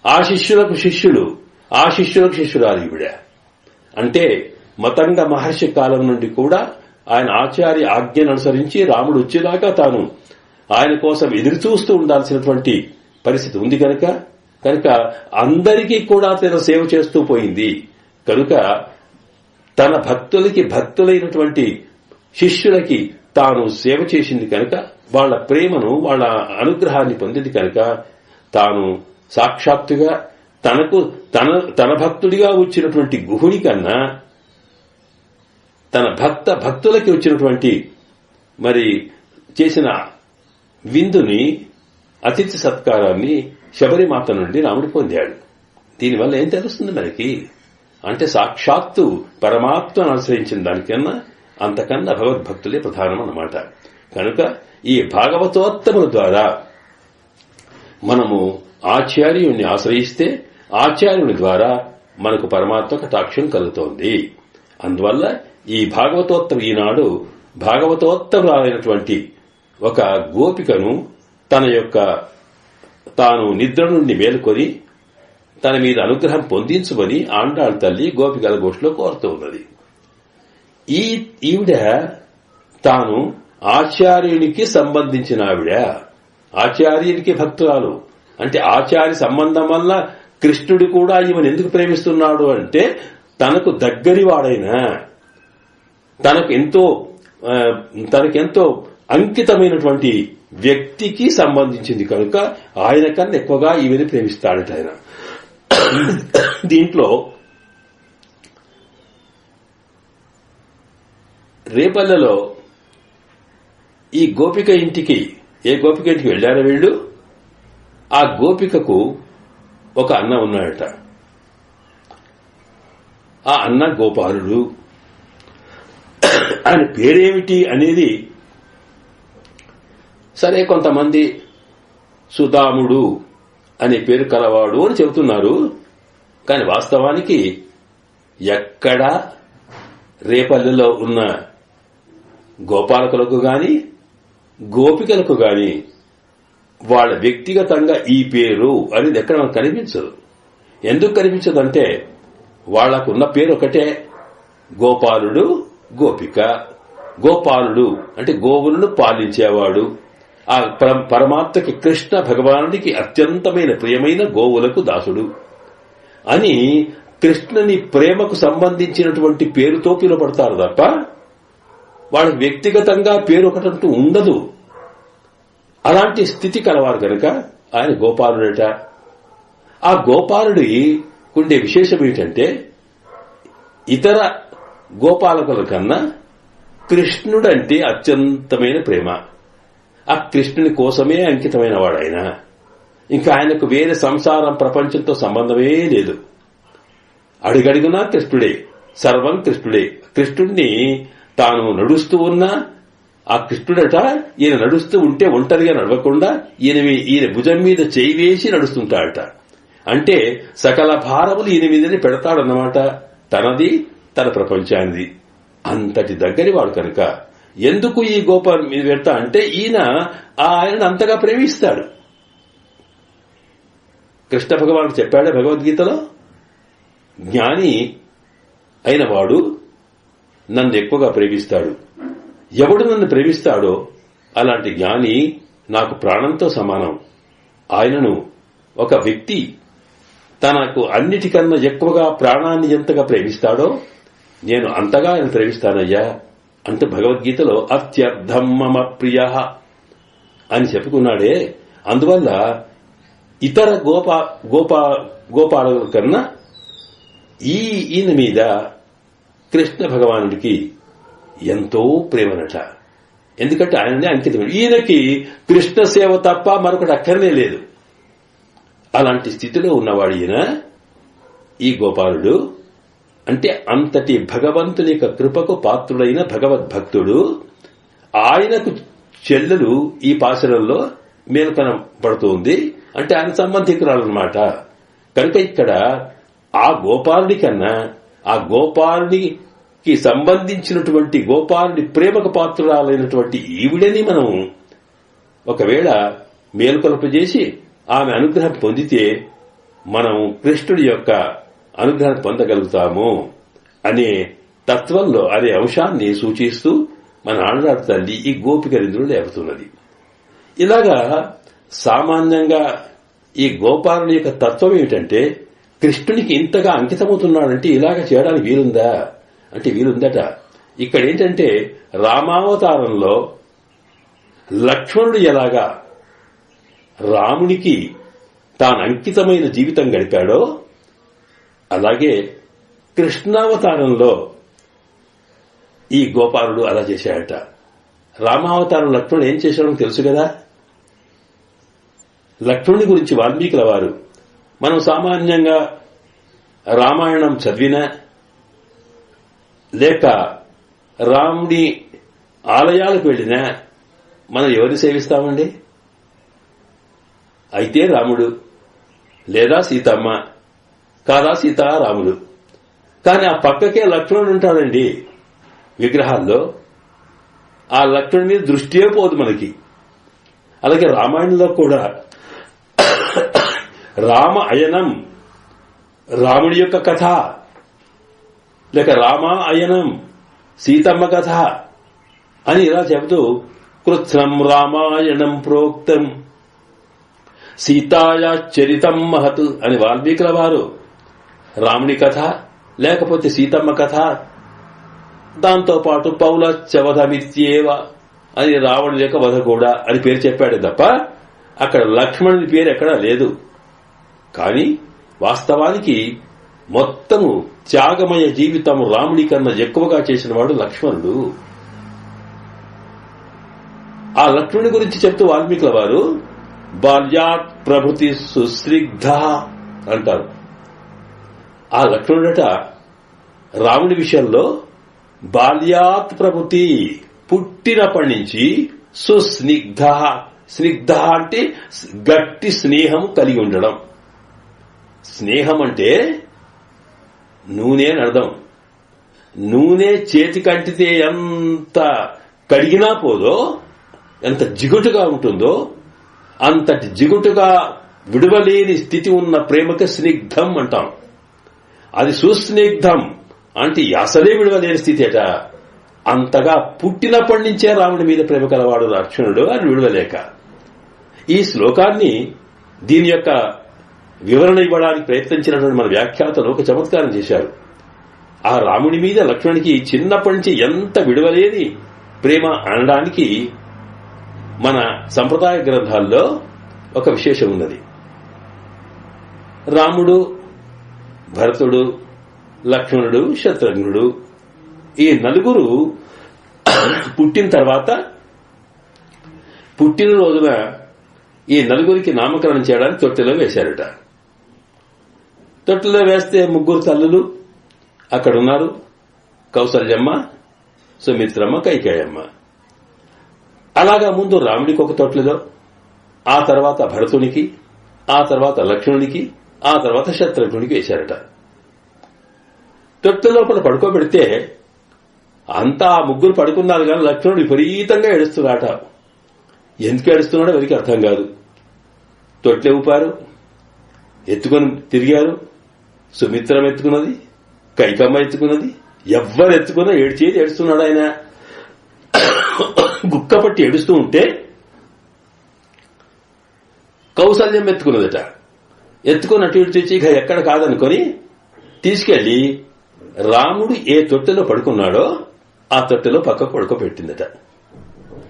ఆ శిష్యులకు శిష్యులు, ఆ శిష్యులకు శిష్యురాలు ఈవిడ. అంటే మతంగ మహర్షి కాలం నుండి కూడా ఆయన ఆచార్య ఆజ్ఞను అనుసరించి రాముడు వచ్చేదాకా తాను ఆయన కోసం ఎదురు చూస్తూ ఉండాల్సినటువంటి పరిస్థితి ఉంది కనుక అందరికీ కూడా తన సేవ చేస్తూ పోయింది. కనుక తన భక్తులైనటువంటి శిష్యులకి తాను సేవ చేసింది కనుక, వాళ్ల ప్రేమను వాళ్ళ అనుగ్రహాన్ని పొందింది కనుక, తాను సాక్షాత్తుగా తన భక్తుడిగా వచ్చినటువంటి గుహుని కన్నా తన భక్తులకి వచ్చినటువంటి మరి చేసిన విందుని, అతిథి సత్కారాన్ని శబరిమాత నుండి రాముడు పొందాడు. దీనివల్ల ఏం తెలుస్తుంది మనకి అంటే, సాక్షాత్తు పరమాత్మను ఆశ్రయించిన దానికన్నా అంతకన్నా భగవద్భక్తులే ప్రధానం అన్నమాట. కనుక ఈ భాగవతోత్తముల ద్వారా మనము ఆచార్యుణ్ణి ఆశ్రయిస్తే ఆచార్యుని ద్వారా మనకు పరమాత్మ కటాక్షం కలుగుతోంది. అందువల్ల ఈ ఈనాడు భాగవతోత్తములైనటువంటి ఒక గోపికను తాను నిద్ర నుండి మేలుకొని తన మీద అనుగ్రహం పొందించమని ఆండాళ్ తల్లి గోపికల గోష్ఠిలో కోరుతూ ఉన్నది. ఈవిడ తాను ఆచార్యునికి సంబంధించిన ఆవిడ, ఆచార్యునికి భక్తురాలు. అంటే ఆచార్య సంబంధం వల్ల కృష్ణుడు కూడా ఈమెను ఎందుకు ప్రేమిస్తున్నాడు అంటే, తనకు దగ్గరివాడైన, తనకెంతో అంకితమైనటువంటి వ్యక్తికి సంబంధించింది కనుక ఆయన కన్నా ఎక్కువగా ఈమెను ప్రేమిస్తాడట ఆయన. దీంట్లో రేపల్లెలో ఈ గోపిక ఇంటికి, ఏ గోపిక ఇంటికి వెళ్లారో వీళ్లు, ఆ గోపికకు ఒక అన్న ఉన్నాడట. ఆ అన్న గోపాలుడు. ఆయన పేరేమిటి అనేది సరే కొంతమంది సుదాముడు అనే పేరు కలవాడు అని చెబుతున్నారు. కానీ వాస్తవానికి ఎక్కడా రేపల్లెలో ఉన్న గోపాలకులకు గాని గోపికలకు గాని వాళ్ళ వ్యక్తిగతంగా ఈ పేరు అనేది ఎక్కడ మనకు కనిపించదు. ఎందుకు కనిపించదంటే, వాళ్లకున్న పేరు ఒకటే, గోపాలుడు, గోపిక. గోపాలుడు అంటే గోవులను పాలించేవాడు. ఆ పరమాత్మకి, కృష్ణ భగవానుడికి అత్యంతమైన ప్రియమైన గోవులకు దాసుడు అని కృష్ణుని ప్రేమకు సంబంధించినటువంటి పేరుతో పిలువబడతారు తప్ప వాళ్ళకి వ్యక్తిగతంగా పేరు ఒకటంటూ ఉండదు. అలాంటి స్థితి కలవారు కనుక ఆయన గోపాలుడట. ఆ గోపాలుడి ఉండే విశేషం ఏంటంటే, ఇతర గోపాలకుల కన్నా కృష్ణుడంటే అత్యంతమైన ప్రేమ. ఆ కృష్ణుని కోసమే అంకితమైన వాడాయన. ఇంకా ఆయనకు వేరే సంసారం ప్రపంచంతో సంబంధమే లేదు. అడుగడుగునా కృష్ణుడే, సర్వం కృష్ణుడే. కృష్ణుడిని తాను నడుస్తూ ఉన్నా ఆ కృష్ణుడట ఈయన నడుస్తూ ఉంటే ఒంటరిగా నడవకుండా ఈయన భుజం మీద చేయి వేసి నడుస్తుంటాడట. అంటే సకల భారములు ఈయన మీదనే పెడతాడన్నమాట, తనది తన ప్రపంచానిది. అంతటి దగ్గరి వాడు కనుక ఎందుకు ఈ గోపాల్ మీద పెడతా అంటే ఆయనను అంతగా ప్రేమిస్తాడు. కృష్ణ భగవానుడు చెప్పాడే భగవద్గీతలో, జ్ఞాని అయిన వాడు నన్ను ఎక్కువగా ప్రేమిస్తాడు. ఎవడు నన్ను ప్రేమిస్తాడో అలాంటి జ్ఞాని నాకు ప్రాణంతో సమానం. ఆయనను ఒక వ్యక్తి తనకు అన్నిటికన్నా ఎక్కువగా ప్రాణాన్ని ఎంతగా ప్రేమిస్తాడో నేను అంతగా ఆయన ప్రేమిస్తానయ్యా అంటూ భగవద్గీతలో అత్యర్థం మమ ప్రియ అని చెప్పుకున్నాడే. అందువల్ల ఇతర గోపాలుల కన్నా ఈయన మీద కృష్ణ భగవానుడికి ఎంతో ప్రేమనట. ఎందుకంటే ఆయననే అంకితం. ఈయనకి కృష్ణ సేవ తప్ప మరొకటి అక్కరనే లేదు. అలాంటి స్థితిలో ఉన్నవాడు ఈ గోపాలుడు. అంటే అంతటి భగవంతుని యొక్క కృపకు పాత్రుడైన భగవద్భక్తుడు. ఆయనకు చెల్లెలు ఈ పాశరంలో మేల్కొనబడుతుంది. అంటే ఆయన సంబంధికురాలన్నమాట. కనుక ఇక్కడ ఆ గోపాలుడి కన్నా ఆ గోపాలుడికి సంబంధించినటువంటి గోపాలుడి ప్రేమకు పాత్రురాలైనటువంటి ఈవిడని మనం ఒకవేళ మేల్కొల్పజేసి ఆమె అనుగ్రహం పొందితే మనం కృష్ణుడి యొక్క అనుగ్రహం పొందగలుగుతాము అనే తత్వంలో అనే అంశాన్ని సూచిస్తూ మన ఆడరాడు తల్లి ఈ గోపికరింద్రుడు లేపుతున్నది. ఇలాగా సామాన్యంగా ఈ గోపాలుడి యొక్క తత్వం ఏమిటంటే, కృష్ణునికి ఇంతగా అంకితమవుతున్నాడంటే ఇలాగ చేయడానికి వీలుందా అంటే వీలుందట. ఇక్కడ ఏంటంటే రామావతారంలో లక్ష్మణుడు ఎలాగా రామునికి తాను అంకితమైన జీవితం గడిపాడో అలాగే కృష్ణావతారంలో ఈ గోపాలుడు అలా చేశాడట. రామావతారం లక్ష్మణుడు ఏం చేశాడో తెలుసు కదా. లక్ష్మణుడి గురించి వాల్మీకుల వారు మనం సామాన్యంగా రామాయణం చదివినా లేక రాముడి ఆలయాలకు వెళ్లినా మనం ఎవరిని సేవిస్తామండి? అయితే రాముడు లేదా సీతమ్మ, కాదా సీతారాముడు. కానీ ఆ పక్కకే లక్ష్మణుడు ఉంటాడండి విగ్రహాల్లో. ఆ లక్ష్మణుడి మీద దృష్టియే పోదు మనకి. అలాగే రామాయణంలో కూడా రామ అయనం, రాముడి యొక్క కథ, లేక రామ అయనం, సీతమ్మ కథ అని ఇలా చెబుతూ కృత్స్నం రామాయణం ప్రోక్తం సీతాయా చరితం మహత్ అని వాల్మీకుల వారు రాముని కథ లేకపోతే సీతమ్మ కథ, దాంతోపాటు పౌలశ్చవధమిత్యేవ అని రావణుని యొక్క వధ కూడా అని పేరు చెప్పాడు తప్ప అక్కడ లక్ష్మణుని పేరు ఎక్కడా లేదు. కానీ వాస్తవానికి మొత్తము త్యాగమయ జీవితం రాముడి కన్నా ఎక్కువగా చేసిన వాడు లక్ష్మణుడు. ఆ లక్ష్మణుడి గురించి చెప్తూ వాల్మీకుల వారు బాల్యాత్ ప్రభృతి సుస్నిగ్ధ అంటారు. ఆ లక్ష్మణుడట రాముడి విషయంలో బాల్యాత్ ప్రభృతి, పుట్టినప్పటి నుంచి సుస్నిగ్ధ, స్నిగ్ధ అంటే గట్టి స్నేహం కలిగి ఉండడం. స్నేహం అంటే నూనె అని అర్థం. నూనె చేతికంటితే ఎంత కడిగినా పోదో, ఎంత జిగుటుగా ఉంటుందో అంతటి జిగుటుగా విడువలేని స్థితి ఉన్న ప్రేమకి స్నిగ్ధం అంటాం. అది సుస్నిగ్ధం అంటే అసలే విడువలేని స్థితి అట. అంతగా పుట్టినప్పటి నుంచే రాముడి మీద ప్రేమ కలవాడు లక్ష్మణుడు అని విడువలేక. ఈ శ్లోకాన్ని దీని యొక్క వివరణ ఇవ్వడానికి ప్రయత్నించినటువంటి మన వ్యాఖ్యాతలు ఒక చమత్కారం చేశారు. ఆ రాముడి మీద లక్ష్మణుడికి చిన్నప్పటి నుంచి ఎంత విడువలేని ప్రేమ అనడానికి మన సంప్రదాయ గ్రంథాల్లో ఒక విశేషం ఉన్నది. రాముడు, భరతుడు, లక్ష్మణుడు, శత్రుఘ్నుడు ఈ నలుగురు పుట్టిన తర్వాత పుట్టినరోజున ఈ నలుగురికి నామకరణం చేయడానికి తొట్టెలో వేశారట. తొట్టెలో వేస్తే 3 తల్లులు అక్కడున్నారు. కౌసల్యమ్మ, సుమిత్రమ్మ, కైకేయమ్మ. అలాగా ముందు రాముడికి ఒక తొట్టెలో, ఆ తర్వాత భరతునికి, ఆ తర్వాత లక్ష్మణునికి, ఆ తర్వాత శత్రుఘ్నుడికి వేశారట. తొట్టె లోపల పడుకోబెడితే అంతా 3 పడుకున్నారు కానీ లక్ష్మణుడు విపరీతంగా ఏడుస్తున్నాట. ఎందుకు ఏడుస్తున్నాడో ఎవరికి అర్థం కాదు. తొట్టె ఊపారు, ఎత్తుకొని తిరిగారు. సుమిత్రం ఎత్తుకున్నది, కైకమ్మ ఎత్తుకున్నది, ఎవ్వరు ఎత్తుకున్నా ఏడ్చేది ఏడుస్తున్నాడు ఆయన. గుక్కపట్టి ఏడుస్తూ ఉంటే కౌసల్యం ఎత్తుకున్నదట. ఎత్తుకుని అటు ఇటు తెచ్చి ఇక ఎక్కడ కాదనుకొని తీసుకెళ్లి రాముడు ఏ తొట్టెలో పడుకున్నాడో ఆ తొట్టెలో పక్కకు పడుకోబెట్టిందట.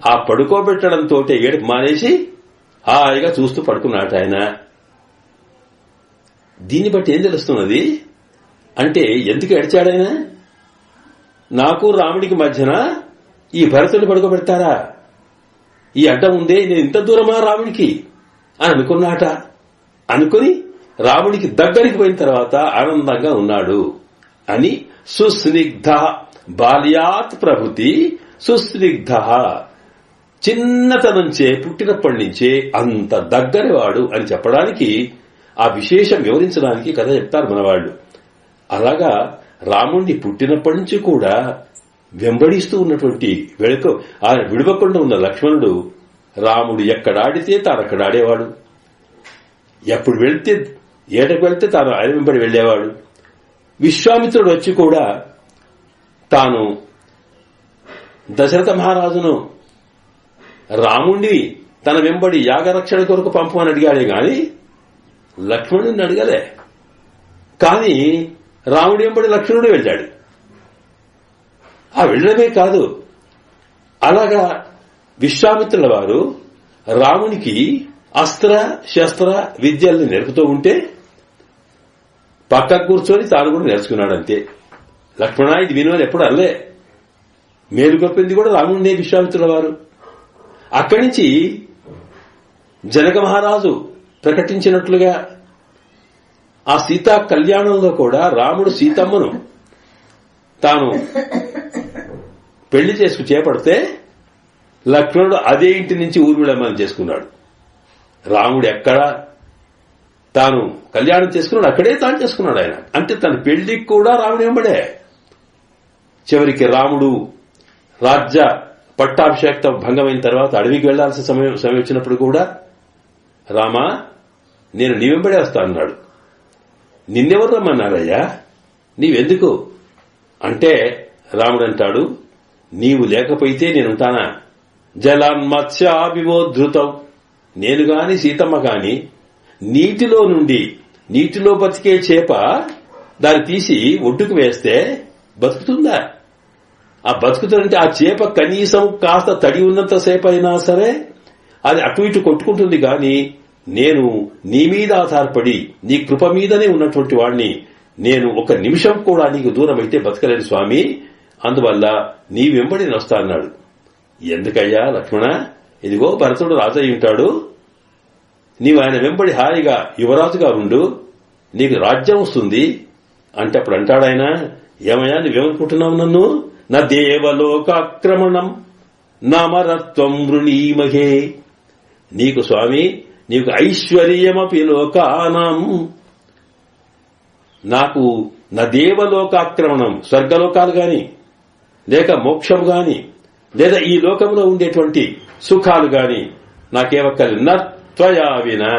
ఆ పడుకోబెట్టడంతో ఏడుపు మానేసి హాయిగా చూస్తూ పడుకున్నాడు ఆయన. దీన్ని బట్టి ఏం తెలుస్తున్నది అంటే, ఎందుకు ఏడ్చాడాయన? నాకు రాముడికి మధ్యన ఈ భరతుడిని పడుకోబెడతారా? ఈ అడ్డం ఉందే, నేను ఇంత దూరమా రాముడికి అని అనుకున్నాట. అనుకుని రాముడికి దగ్గరికి పోయిన తర్వాత ఆనందంగా ఉన్నాడు అని సుస్నిగ్ధ బాల్యాత్ ప్రభుతి సుస్నిగ్ధ, చిన్నతనంచే పుట్టినప్పటి నుంచే అంత దగ్గరవాడు అని చెప్పడానికి, ఆ విశేషం వివరించడానికి కథ చెప్తారు మనవాళ్లు. అలాగా రాముణ్ణి పుట్టినప్పటి నుంచి కూడా వెంబడిస్తూ ఉన్నటువంటి ఆయన విడవకుండా ఉన్న లక్ష్మణుడు రాముడు ఎక్కడాడితే తాను అక్కడ ఆడేవాడు. ఎప్పుడు వెళ్తే ఏటకు వెళ్తే తాను ఆయన వెంబడి వెళ్లేవాడు. విశ్వామిత్రుడు వచ్చి కూడా తాను దశరథ మహారాజును రాముణ్ణి తన వెంబడి యాగరక్షణ కొరకు పంపమని అడిగాడే గాని లక్ష్మణుడిని అడగలే. కాని రాముడి వెంబడి లక్ష్మణుడు వెళ్ళాడు. ఆ వెళ్ళడమే కాదు, అలాగా విశ్వామిత్రుల వారు రామునికి అస్త్ర శస్త్ర విద్యల్ని నేర్పుతూ ఉంటే పక్క కూర్చొని తాను కూడా నేర్చుకున్నాడంతే. లక్ష్మణ ఇది వినోని ఎప్పుడు అల్లే, మేలుకొప్పింది కూడా రాముడినే విశ్వామిత్రుల వారు. అక్కడి నుంచి జనక మహారాజు ప్రకటించినట్లుగా ఆ సీతా కళ్యాణంలో కూడా రాముడు సీతమ్మను తాను పెళ్లి చేసుకు చేపడితే లక్ష్మణుడు అదే ఇంటి నుంచి ఊర్మిళమ్మని చేసుకున్నాడు. రాముడు ఎక్కడ తాను కళ్యాణం చేసుకున్నాడు అక్కడే తాను చేసుకున్నాడు ఆయన. అంటే తన పెళ్లికి కూడా రాముడు వెంబడే. చివరికి రాముడు రాజ్య పట్టాభిషేకం భంగమైన తర్వాత అడవికి వెళ్లాల్సిన సమయం వచ్చినప్పుడు కూడా రామా నేను నీ వెంబడే వస్తా అన్నాడు. నిన్నెవరు రమ్మన్నారయ్యా, నీవెందుకు అంటే రాముడు అంటాడు, నీవు లేకపోతే నేనుంటానా? జలాన్మత్స్యాభివోద్ధృతం, నేను గాని సీతమ్మ గాని నీటిలో బతికే చేప దాన్ని తీసి ఒడ్డుకు వేస్తే బతుకుతుందా? ఆ బతుకుతుందంటే ఆ చేప కనీసం కాస్త తడి ఉన్నంతసేపు అయినా సరే అది అటు ఇటు కొట్టుకుంటుంది. గాని నేను నీ మీద ఆధారపడి నీ కృప మీదనే ఉన్నటువంటి వాడిని. నేను ఒక నిమిషం కూడా నీకు దూరం అయితే బతకలేను స్వామి, అందువల్ల నీ వెంబడి వస్తా అన్నాడు. ఎందుకయ్యా లక్ష్మణ, ఇదిగో భరతుడు రాజయ్య ఉంటాడు, నీవు ఆయన వెంబడి హాయిగా యువరాజుగా ఉండు, నీకు రాజ్యం వస్తుంది అంటే అప్పుడు అంటాడాయన, ఏమయ్యా నువ్వేమనుకుంటున్నావు నన్ను? నా దేవలోకాక్రమణం నామరత్వం వృణీమహే, నీకు స్వామి నీకు ఐశ్వర్యమపి లోకానం, నాకు నా దేవలోకాక్రమణం స్వర్గలోకాలు గాని లేక మోక్షం గాని లేదా ఈ లోకంలో ఉండేటువంటి సుఖాలు గాని నాకేవక్కలు నత్వయా వినా,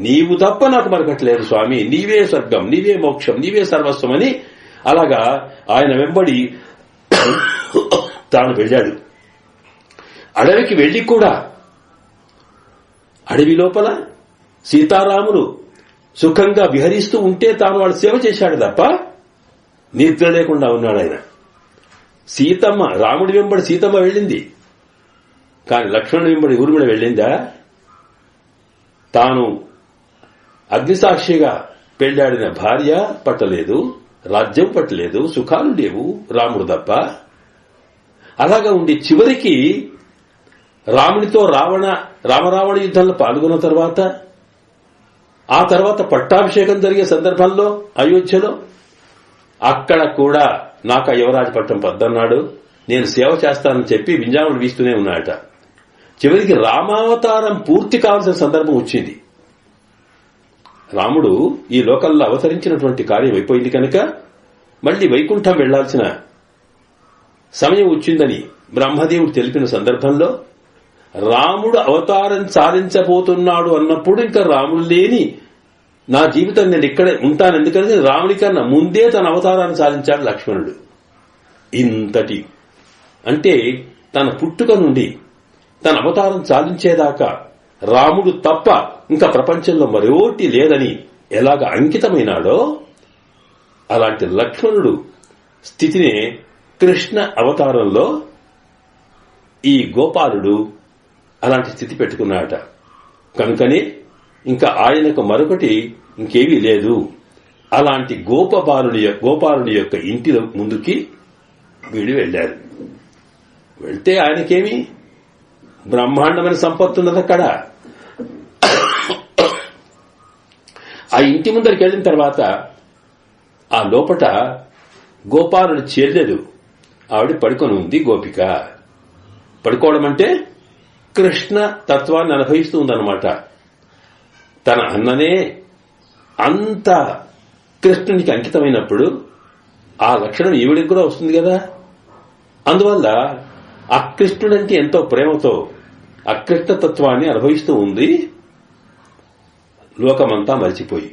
నీవు తప్ప నాకు మరొకట్లేదు స్వామి, నీవే స్వర్గం, నీవే మోక్షం, నీవే సర్వస్వం అని అలాగా ఆయన వెంబడి తాను వెళ్ళాడు. అడవికి వెళ్లి కూడా అడవి లోపల సీతారాములు సుఖంగా విహరిస్తూ ఉంటే తాను వాళ్ళు సేవ చేశాడు తప్ప నిద్ర లేకుండా ఉన్నాడు ఆయన. సీతమ్మ రాముడి వెంబడి సీతమ్మ వెళ్ళింది, కాని లక్ష్మణుడి వెంబడి ఊర్మిళ వెళ్ళిందా? తాను అగ్నిసాక్షిగా పెళ్లాడిన భార్య పట్టలేదు, రాజ్యం పట్టలేదు, సుఖాలు లేవు, రాముడు తప్ప. అలాగా ఉండి చివరికి రాముడితో రావణ రామరావణ యుద్ధంలో పాల్గొన్న తర్వాత, ఆ తర్వాత పట్టాభిషేకం జరిగే సందర్భంలో అయోధ్యలో అక్కడ కూడా నాకు యువరాజ పట్టం పద్దన్నాడు, నేను సేవ చేస్తానని చెప్పి వింజాములు వీస్తూనే ఉన్నాయట. చివరికి రామావతారం పూర్తి కావాల్సిన సందర్భం వచ్చింది. రాముడు ఈ లోకంలో అవతరించినటువంటి కార్యం అయిపోయింది కనుక మళ్లీ వైకుంఠం వెళ్లాల్సిన సమయం వచ్చిందని బ్రహ్మదేవుడు తెలిపిన సందర్భంలో రాముడు అవతారం సాధించబోతున్నాడు అన్నప్పుడు ఇంకా రాముడు లేని నా జీవితం నేను ఇక్కడే ఉంటాను, ఎందుకంటే రాముడి కన్నా ముందే తన అవతారాన్ని సాధించాడు లక్ష్మణుడు. ఇంతటి అంటే తన పుట్టుక నుండి తన అవతారం సాధించేదాకా రాముడు తప్ప ఇంకా ప్రపంచంలో మరోటి లేదని ఎలాగ అంకితమైనాడో అలాంటి లక్ష్మణుడు స్థితినే కృష్ణ అవతారంలో ఈ గోపాలుడు అలాంటి స్థితి పెట్టుకున్నాడట. కనుకనే ఇంకా ఆయనకు మరొకటి ఇంకేమీ లేదు. అలాంటి గోపాలుడి యొక్క ఇంటి ముందుకి వీడు వెళ్లారు. వెళ్తే ఆయనకేమి బ్రహ్మాండమైన సంపత్తి ఉన్నది అక్కడ. ఆ ఇంటి ముందరికి వెళ్లిన తర్వాత ఆ లోపట గోపాలుడి చెల్లెలు ఆవిడ పడుకొని ఉంది. గోపిక పడుకోవడం అంటే కృష్ణ తత్వాన్ని అనుభవిస్తూ ఉందన్నమాట. తన అన్ననే అంత కృష్ణునికి అంకితమైనప్పుడు ఆ లక్షణం ఈవిడికి కూడా వస్తుంది కదా. అందువల్ల ఆ కృష్ణుడంటే ఎంతో ప్రేమతో ఆ కృష్ణతత్వాన్ని అనుభవిస్తూ ఉంది లోకమంతా మరిచిపోయి.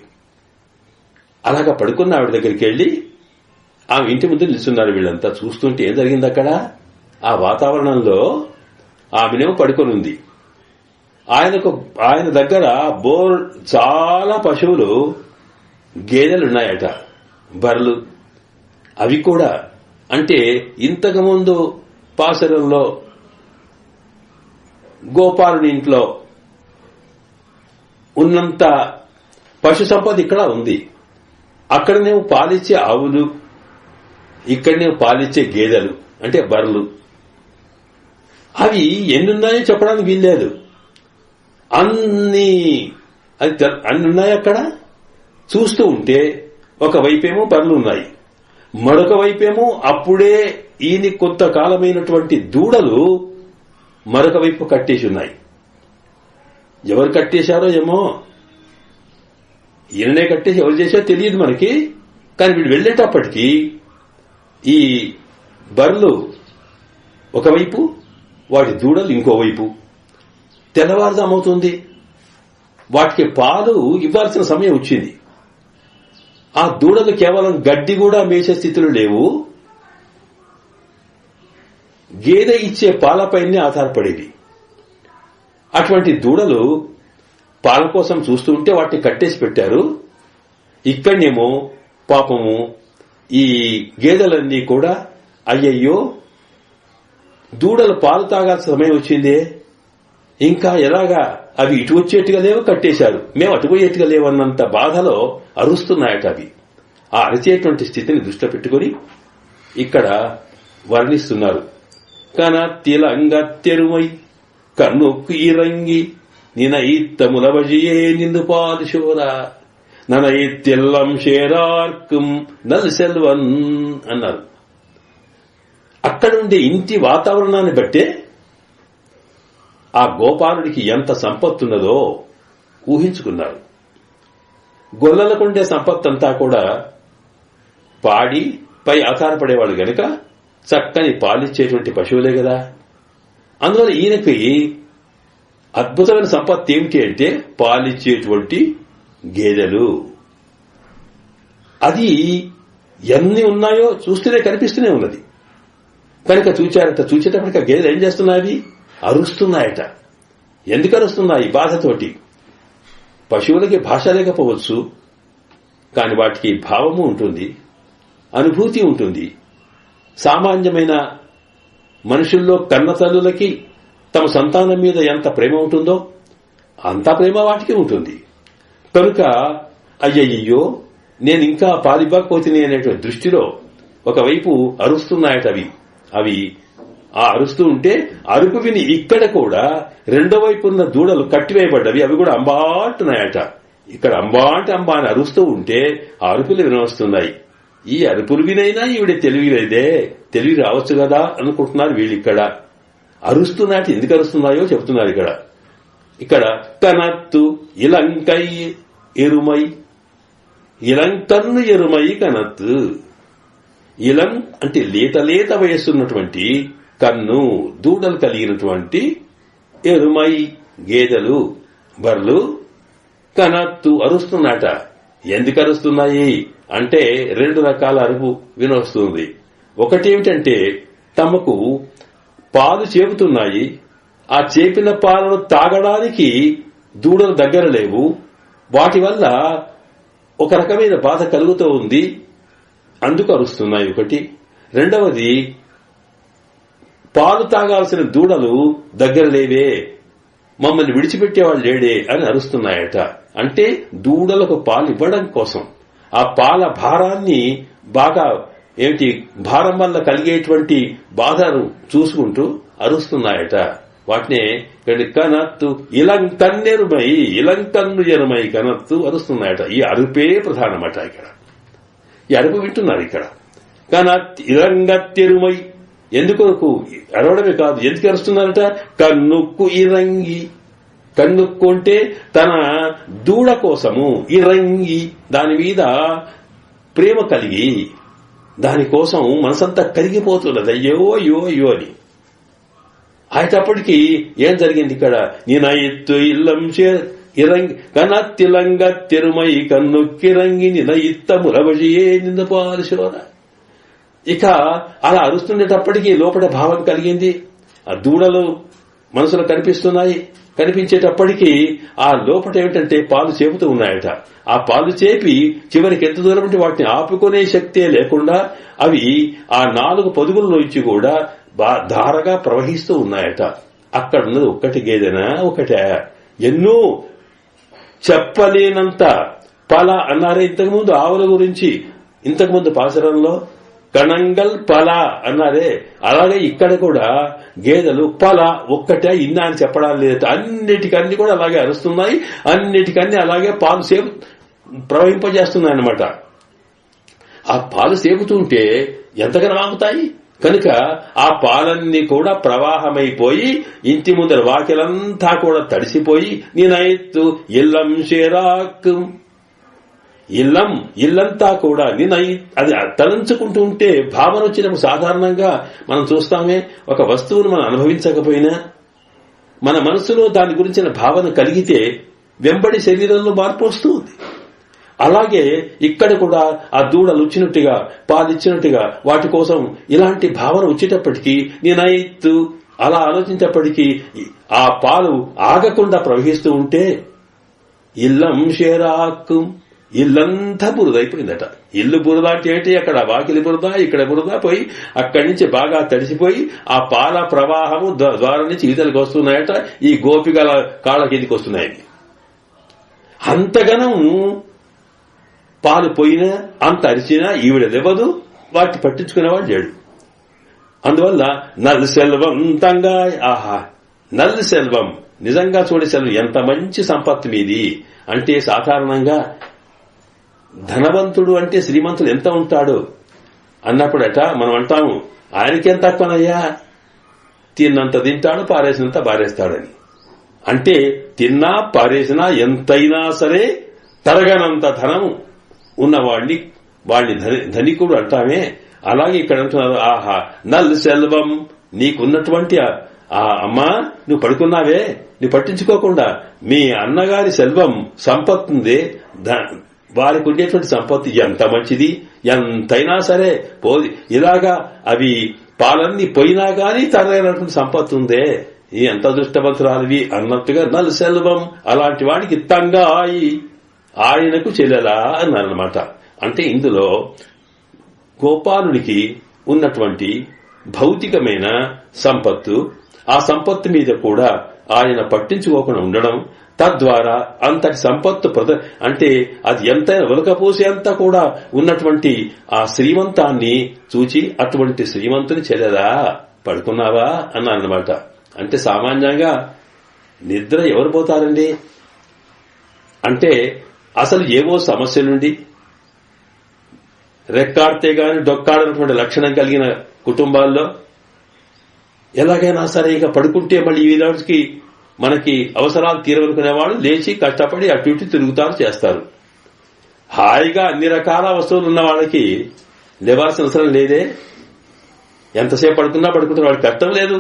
అలాగా పడుకున్న ఆవిడ దగ్గరికి వెళ్లి ఆమె ఇంటి ముందు నిల్చున్నారు. వీళ్ళంతా చూస్తుంటే ఏం జరిగింది అక్కడ ఆ వాతావరణంలో. ఆమెనేమో పడుకొని ఉంది. ఆయన దగ్గర చాలా పశువులు గేదెలున్నాయట, బర్రెలు. అవి కూడా అంటే ఇంతకుముందు పాసరంలో గోపాలుని ఇంట్లో ఉన్నంత పశు సంపద ఇక్కడ ఉంది. అక్కడనేమో పాలిచ్చే ఆవులు, ఇక్కడనేమో పాలిచ్చే గేదెలు అంటే బర్రెలు. అవి ఎన్నున్నాయో చెప్పడానికి వీల్లేదు. అన్ని ఉన్నాయి అక్కడ. చూస్తూ ఉంటే ఒకవైపేమో బర్రెలు ఉన్నాయి, మరొక వైపేమో అప్పుడే ఈయన కొంతకాలమైనటువంటి దూడలు మరొక వైపు కట్టేసి ఉన్నాయి. ఎవరు కట్టేశారో ఏమో, ఈయననే కట్టేసి ఎవరు చేశారో తెలియదు మనకి. కానీ వీడు వెళ్లేటప్పటికీ ఈ బర్రెలు ఒకవైపు, వాటి దూడలు ఇంకోవైపు. తెల్లవారుజామవుతుంది. వాటికి పాలు ఇవ్వాల్సిన సమయం వచ్చింది. ఆ దూడలు కేవలం గడ్డి కూడా మేసే స్థితిలో లేవు. గేదె ఇచ్చే పాలపైనే ఆధారపడేవి. అటువంటి దూడలు పాల కోసం చూస్తూ ఉంటే వాటిని కట్టేసి పెట్టారు. ఇక్కడనేమో పాపము ఈ గేదెలన్నీ కూడా అయ్యయ్యో దూడలు పాలు తాగాల్సిన సమయం వచ్చిందే, ఇంకా ఎలాగా అవి ఇటు వచ్చేట్టుగా లేవు, కట్టేశారు, మేము అటుపోయేట్టుగా లేవన్నంత బాధలో అరుస్తున్నాయట అవి. ఆ అరిచేటువంటి స్థితిని దృష్టిలో పెట్టుకుని ఇక్కడ వర్ణిస్తున్నారు. కనత్తిలంగత్తెరుమై కన్నుకు ఇరంగి నినయిత్తములవజియే నిందు పాలుశోరా ననయిత్తెల్లం షేరార్కం నల్ సెల్వన్ అన్నారు. అక్కడుండే ఇంటి వాతావరణాన్ని బట్టే ఆ గోపాలుడికి ఎంత సంపత్తున్నదో ఊహించుకున్నారు. గొల్లలకుండే సంపత్తంతా కూడా పాడి పై ఆధారపడేవాడు గనక చక్కని పాలిచ్చేటువంటి పశువులే కదా. అందువల్ల ఈయనకి అద్భుతమైన సంపత్తి ఏమిటి అంటే పాలిచ్చేటువంటి గేదెలు. అది ఎన్ని ఉన్నాయో చూస్తూనే కనిపిస్తూనే ఉన్నది కనుక చూచారట. చూచేటప్పటికి ఆ గేదెలు ఏం చేస్తున్నాయి? అరుస్తున్నాయట. ఎందుకు అరుస్తున్నాయి? బాధతోటి. పశువులకి భాష లేకపోవచ్చు, కాని వాటికి భావము ఉంటుంది, అనుభూతి ఉంటుంది. సామాన్యమైన మనుషుల్లో కన్నతల్లులకి తమ సంతానం మీద ఎంత ప్రేమ ఉంటుందో అంత ప్రేమ వాటికి ఉంటుంది. కనుక అయ్యయ్యో నేను ఇంకా పాలివ్వకపోతే అనేటువంటి దృష్టిలో ఒకవైపు అరుస్తున్నాయట అవి ఆ అరుస్తూ ఉంటే అరుపు విని ఇక్కడ కూడా రెండో వైపు ఉన్న దూడలు కట్టివేయబడ్డవి, అవి కూడా అంబా అంటున్నాయట. ఇక్కడ అంబా అంటే అంబా అని అరుస్తూ ఉంటే ఆ అరుపులు వినవస్తున్నాయి. ఈ అరుపులు వినైనా ఈవిడ తెలివి రావచ్చు కదా అనుకుంటున్నారు వీళ్ళు. ఇక్కడ అరుస్తున్నాయి, ఎందుకు అరుస్తున్నాయో చెబుతున్నారు. ఇక్కడ కనత్తు ఇలంకై ఎరుమై, ఇలంకన్ను ఎరుమై కనత్తు. ఇలం అంటే లేత వయస్సున్నటువంటి కన్ను దూడలు కలిగినటువంటి ఎరుమై గేదెలు బర్లు కనత్తు అరుస్తున్నట. ఎందుకు అరుస్తున్నాయి అంటే రెండు రకాల అరుపు వినొస్తుంది. ఒకటేమిటంటే తమకు పాలు చేపుతున్నాయి, ఆ చేపిన పాలను తాగడానికి దూడలు దగ్గర లేవు, వాటి వల్ల ఒక రకమైన బాధ కలుగుతూ ఉంది, అందుకు అరుస్తున్నాయి ఒకటి. రెండవది పాలు తాగాల్సిన దూడలు దగ్గర లేవే, మమ్మల్ని విడిచిపెట్టేవాళ్ళు లేడే అని అరుస్తున్నాయట. అంటే దూడలకు పాలు ఇవ్వడం కోసం ఆ పాల భారాన్ని బాగా భారం వల్ల కలిగేటువంటి బాధను చూసుకుంటూ అరుస్తున్నాయట. వాటినే కనత్తు ఇలంకన్నెరుమై, ఇలంకన్ను ఎరుమై కనత్తు అరుస్తున్నాయట. ఈ అరుపే ప్రధానమట. ఈ అరుపు వింటున్నారు ఇక్కడ. కనత్ ఇరంగత్తెరుమై ఎందుకొరకు అరవడమే కాదు, ఎందుకు అరుస్తున్నారట? కన్నుక్కు ఇరంగి, కన్నుక్కు అంటే తన దూడ కోసము, ఇరంగి దాని మీద ప్రేమ కలిగి దానికోసం మనసంతా కరిగిపోతున్నది. అయ్యో అని. అయినప్పటికీ ఏం జరిగింది ఇక్కడ? నినయిత్తు ఇల్లం ఇరంగి కనత్తిలంగ తెరుమై కన్నుక్కిరంగి నినయిత్త మురవజియే నింద పాలుశోర. ఇక అలా అరుస్తుండేటప్పటికీ లోపల భావం కలిగింది. ఆ దూడలు మనసులో కనిపించేటప్పటికీ ఆ లోపల ఏమిటంటే పాలు చేపుతూ ఉన్నాయట. ఆ పాలు చేపి చివరికి ఎంత దూరం అంటే వాటిని ఆపుకునే శక్తే లేకుండా అవి ఆ 4 పొదుగుల్లోంచి కూడా ధారగా ప్రవహిస్తూ ఉన్నాయట. అక్కడున్నది ఒక్కటి గేదెనా? ఒకటే? ఎన్నో చెప్పలేనంత పల అన్నారే ఇంతకుముందు ఆవుల గురించి, ఇంతకుముందు పాసరంలో కణంగల్ పల అన్నారే, అలాగే ఇక్కడ కూడా గేదెలు పల ఒక్కటే, ఇన్నా అని చెప్పడాలు లేదు. అన్నిటికన్నీ కూడా అలాగే అరుస్తున్నాయి, అన్నిటికన్నీ అలాగే పాలు సేపు ప్రవహింపజేస్తున్నాయన్నమాట. ఆ పాలు సేపుతుంటే ఎంతగానో ఆగుతాయి కనుక ఆ పాలన్నీ కూడా ప్రవాహమైపోయి ఇంటి ముందర వాకిలంతా కూడా తడిసిపోయి నినైత్తు ఇల్లం షేరాక్, ఇల్లంతా కూడా అది తలంచుకుంటూ ఉంటే భావన వచ్చినప్పుడు సాధారణంగా మనం చూస్తామే, ఒక వస్తువును మనం అనుభవించకపోయినా మన మనసులో దాని గురించిన భావన కలిగితే వెంబడి శరీరంలో మార్పు వస్తుంది. అలాగే ఇక్కడ కూడా ఆ దూడలు వచ్చినట్టుగా పాలిచ్చినట్టుగా వాటి కోసం ఇలాంటి భావన వచ్చేటప్పటికీ నేనైతు అలా ఆలోచించేటప్పటికీ ఆ పాలు ఆగకుండా ప్రవహిస్తూ ఉంటే ఇల్లం షేరాకు, ఇల్లంతా బురదైపోయిందట. ఇల్లు బురద అంటే ఏంటి? అక్కడ వాకిలి బురద, ఇక్కడ బురద పోయి అక్కడి నుంచి బాగా తడిసిపోయి ఆ పాల ప్రవాహము ద్వారం నుంచి ఈతలకు వస్తున్నాయట. ఈ గోపికల కాళ్ళ కిందికి వస్తున్నాయి. అంతగానం పాలు పోయినా అంత అరిచినా ఈవిడ లేవదు, వాటిని పట్టించుకునేవాడు లేడు. అందువల్ల నల్ సెల్వం తంగా, ఆహా నల్ సెల్వం, నిజంగా చూడే సెల్వం, ఎంత మంచి సంపత్తి మీది అంటే సాధారణంగా ధనవంతుడు అంటే శ్రీమంతుడు ఎంత ఉంటాడు అన్నప్పుడట మనం అంటాము ఆయనకేం తక్కువనయ్యా, తిన్నంత తింటాడు పారేసినంత పారేస్తాడని. అంటే తిన్నా పారేసినా ఎంతైనా సరే తరగనంత ధనం ఉన్నవాడిని ధనికుడు అంటామే. అలాగే ఇక్కడ అంటున్నారు, ఆహా నల్ సెల్వం, నీకున్నటువంటి అమ్మా నువ్వు పడుకున్నావే, నువ్వు పట్టించుకోకుండా మీ అన్నగారి సెల్వం సంపత్తి ఉందే, వారికి ఉండేటువంటి సంపత్తి ఎంత మంచిది, ఎంతైనా సరే పోది, ఇలాగా అవి పాలన్నీ పోయినా గానీ తరగనటువంటి సంపత్తి ఉందే, ఎంత అదృష్టవంతురాలివి అన్నట్టుగా నల్ సెల్వం, అలాంటి వాడికి తంగాయి, ఆయనకు చెల్లెలా అన్నారన్నమాట. అంటే ఇందులో గోపాలుడికి ఉన్నటువంటి భౌతికమైన సంపత్తు, ఆ సంపత్తి మీద కూడా ఆయన పట్టించుకోకుండా ఉండడం, తద్వారా అంతటి సంపత్తు అంటే అది ఎంతైనా వెలకపోసే అంతా కూడా ఉన్నటువంటి ఆ శ్రీమంతాన్ని చూచి అటువంటి శ్రీమంతుని చెల్లెలా పడుకున్నావా అన్నారన్నమాట. అంటే సామాన్యంగా నిద్ర ఎవరు పోతారండి అంటే అసలు ఏవో సమస్యలుండి రెక్కాడితే గాని డొక్కాడనటువంటి లక్షణం కలిగిన కుటుంబాల్లో ఎలాగైనా సరే ఇక పడుకుంటే మళ్ళీ ఈ రోజుకి మనకి అవసరాలు తీరవనుకునే వాళ్ళు లేచి కష్టపడి అటు ఇటు తిరుగుతారు, చేస్తారు. హాయిగా అన్ని రకాల వస్తువులు ఉన్న వాళ్ళకి లేవాల్సిన అవసరం లేదే. ఎంతసేపు పడుకుంటే వాళ్ళకి కష్టం లేదు,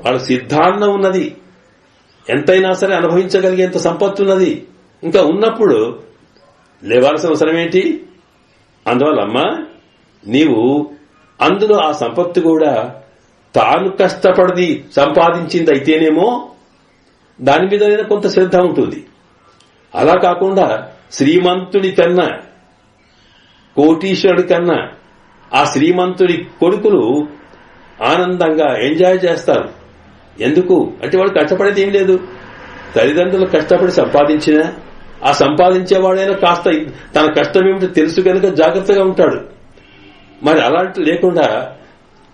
వాళ్ళ సిద్ధాంతం ఉన్నది, ఎంతైనా సరే అనుభవించగలిగేంత సంపత్తి ఉన్నది. ఇంకా ఉన్నప్పుడు లేవాల్సిన అవసరం ఏంటి? అందువల్ల అమ్మా, నీవు అందులో ఆ సంపత్తి కూడా తాను కష్టపడి సంపాదించింది అయితేనేమో దాని మీద కొంత శ్రద్ధ ఉంటుంది. అలా కాకుండా శ్రీమంతుడి కన్నా కోటీశ్వరుడి కన్నా ఆ శ్రీమంతుడి కొడుకులు ఆనందంగా ఎంజాయ్ చేస్తారు. ఎందుకు అంటే వాళ్ళు కష్టపడేది ఏం లేదు. తల్లిదండ్రులు కష్టపడి సంపాదించినా ఆ సంపాదించేవాడైనా కాస్త తన కష్టం ఏమిటో తెలుసు కనుక జాగ్రత్తగా ఉంటాడు. మరి అలాంటి లేకుండా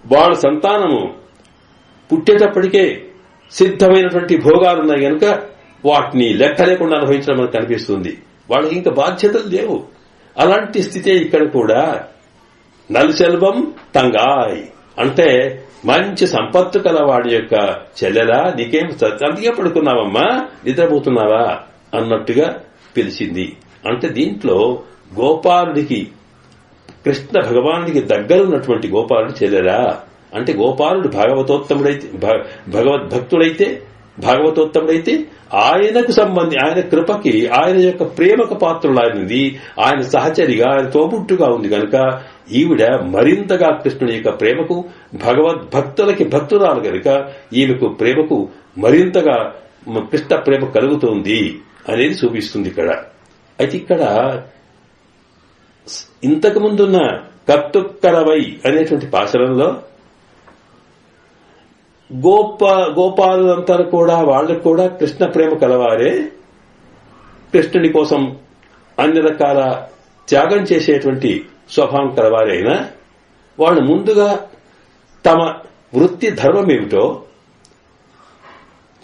వాళ్ళ సంతానము పుట్టేటప్పటికే సిద్ధమైనటువంటి భోగాలున్నాయి కనుక వాటిని లెక్క లేకుండా అనుభవించడం మనకు కనిపిస్తుంది. వాళ్ళకి ఇంకా బాధ్యతలు లేవు. అలాంటి స్థితే ఇక్కడ కూడా నలుసెల్వం తంగాయ్ అంటే మంచి సంపత్తు కల వాడి యొక్క చెల్లెలా నీకేం అందుకే పడుకున్నావమ్మా, నిద్రపోతున్నావా అన్నట్టుగా పిలిచింది. అంటే దీంట్లో గోపాలుడికి కృష్ణ భగవానుడికి దగ్గరున్నటువంటి గోపాలుడు చెల్లెలా అంటే గోపాలుడు భగవద్భక్తుడైతే భాగవతోత్తముడైతే ఆయనకు ఆయన కృపకి ఆయన యొక్క ప్రేమకు పాత్రులైనది, ఆయన సహచరిగా ఆయన తోబుట్టుగా ఉంది కనుక ఈవిడ మరింతగా కృష్ణుని యొక్క ప్రేమకు భగవద్భక్తులకి భక్తురాలు కనుక ఈమెకు ప్రేమకు మరింతగా కృష్ణ ప్రేమ కలుగుతోంది అనేది చూపిస్తుంది ఇక్కడ. అయితే ఇక్కడ ఇంతకు ముందున్న కత్తుక్కరవై అనేటువంటి పాశరంలో గోపాలులంతా కూడా వాళ్ళకు కూడా కృష్ణ ప్రేమ కలవారే, కృష్ణుని కోసం అన్ని రకాల త్యాగం చేసేటువంటి స్వభావం కలవారైనా వాళ్ళు ముందుగా తమ వృత్తి ధర్మం ఏమిటో,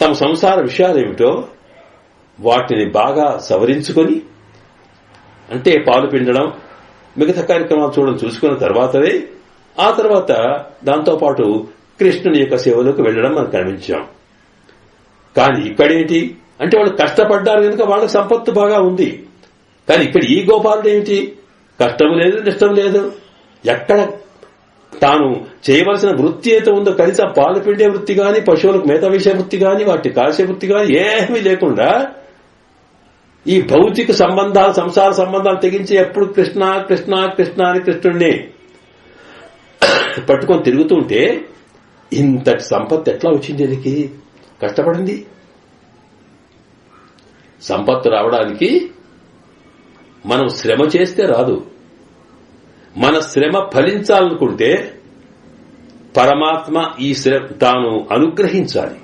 తమ సంసార విషయాలేమిటో వాటిని బాగా సవరించుకొని అంటే పాలు పిండడం మిగతా కార్యక్రమాలు చూసుకున్న తర్వాతనే ఆ తర్వాత దాంతోపాటు కృష్ణుని యొక్క సేవలోకి వెళ్లడం మనం కనిపించాం. కానీ ఇక్కడేంటి అంటే వాళ్ళు కష్టపడ్డారు కనుక వాళ్ళకి సంపత్తు బాగా ఉంది. కానీ ఇక్కడ ఈ గోపాలుడు ఏమిటి, కష్టం లేదు నష్టం లేదు, ఎక్కడ తాను చేయవలసిన వృత్తి అయితే ఉందో కనీసం పాలు పిండే వృత్తి గాని పశువులకు మేత వేసే వృత్తి గాని వాటిని కాల్చే వృత్తి గాని ఏమీ లేకుండా ఈ భౌతిక సంబంధాలు సంసార సంబంధాలు తెగించి ఎప్పుడు కృష్ణ కృష్ణ కృష్ణ అని కృష్ణుణ్ణి పట్టుకొని తిరుగుతుంటే ఇంతటి సంపత్తి ఎట్లా వచ్చింది? దీనికి కష్టపడింది. సంపత్తు రావడానికి మనం శ్రమ చేస్తే రాదు. మన శ్రమ ఫలించాలనుకుంటే పరమాత్మ ఈ శ్రమ తాను అనుగ్రహించాలి.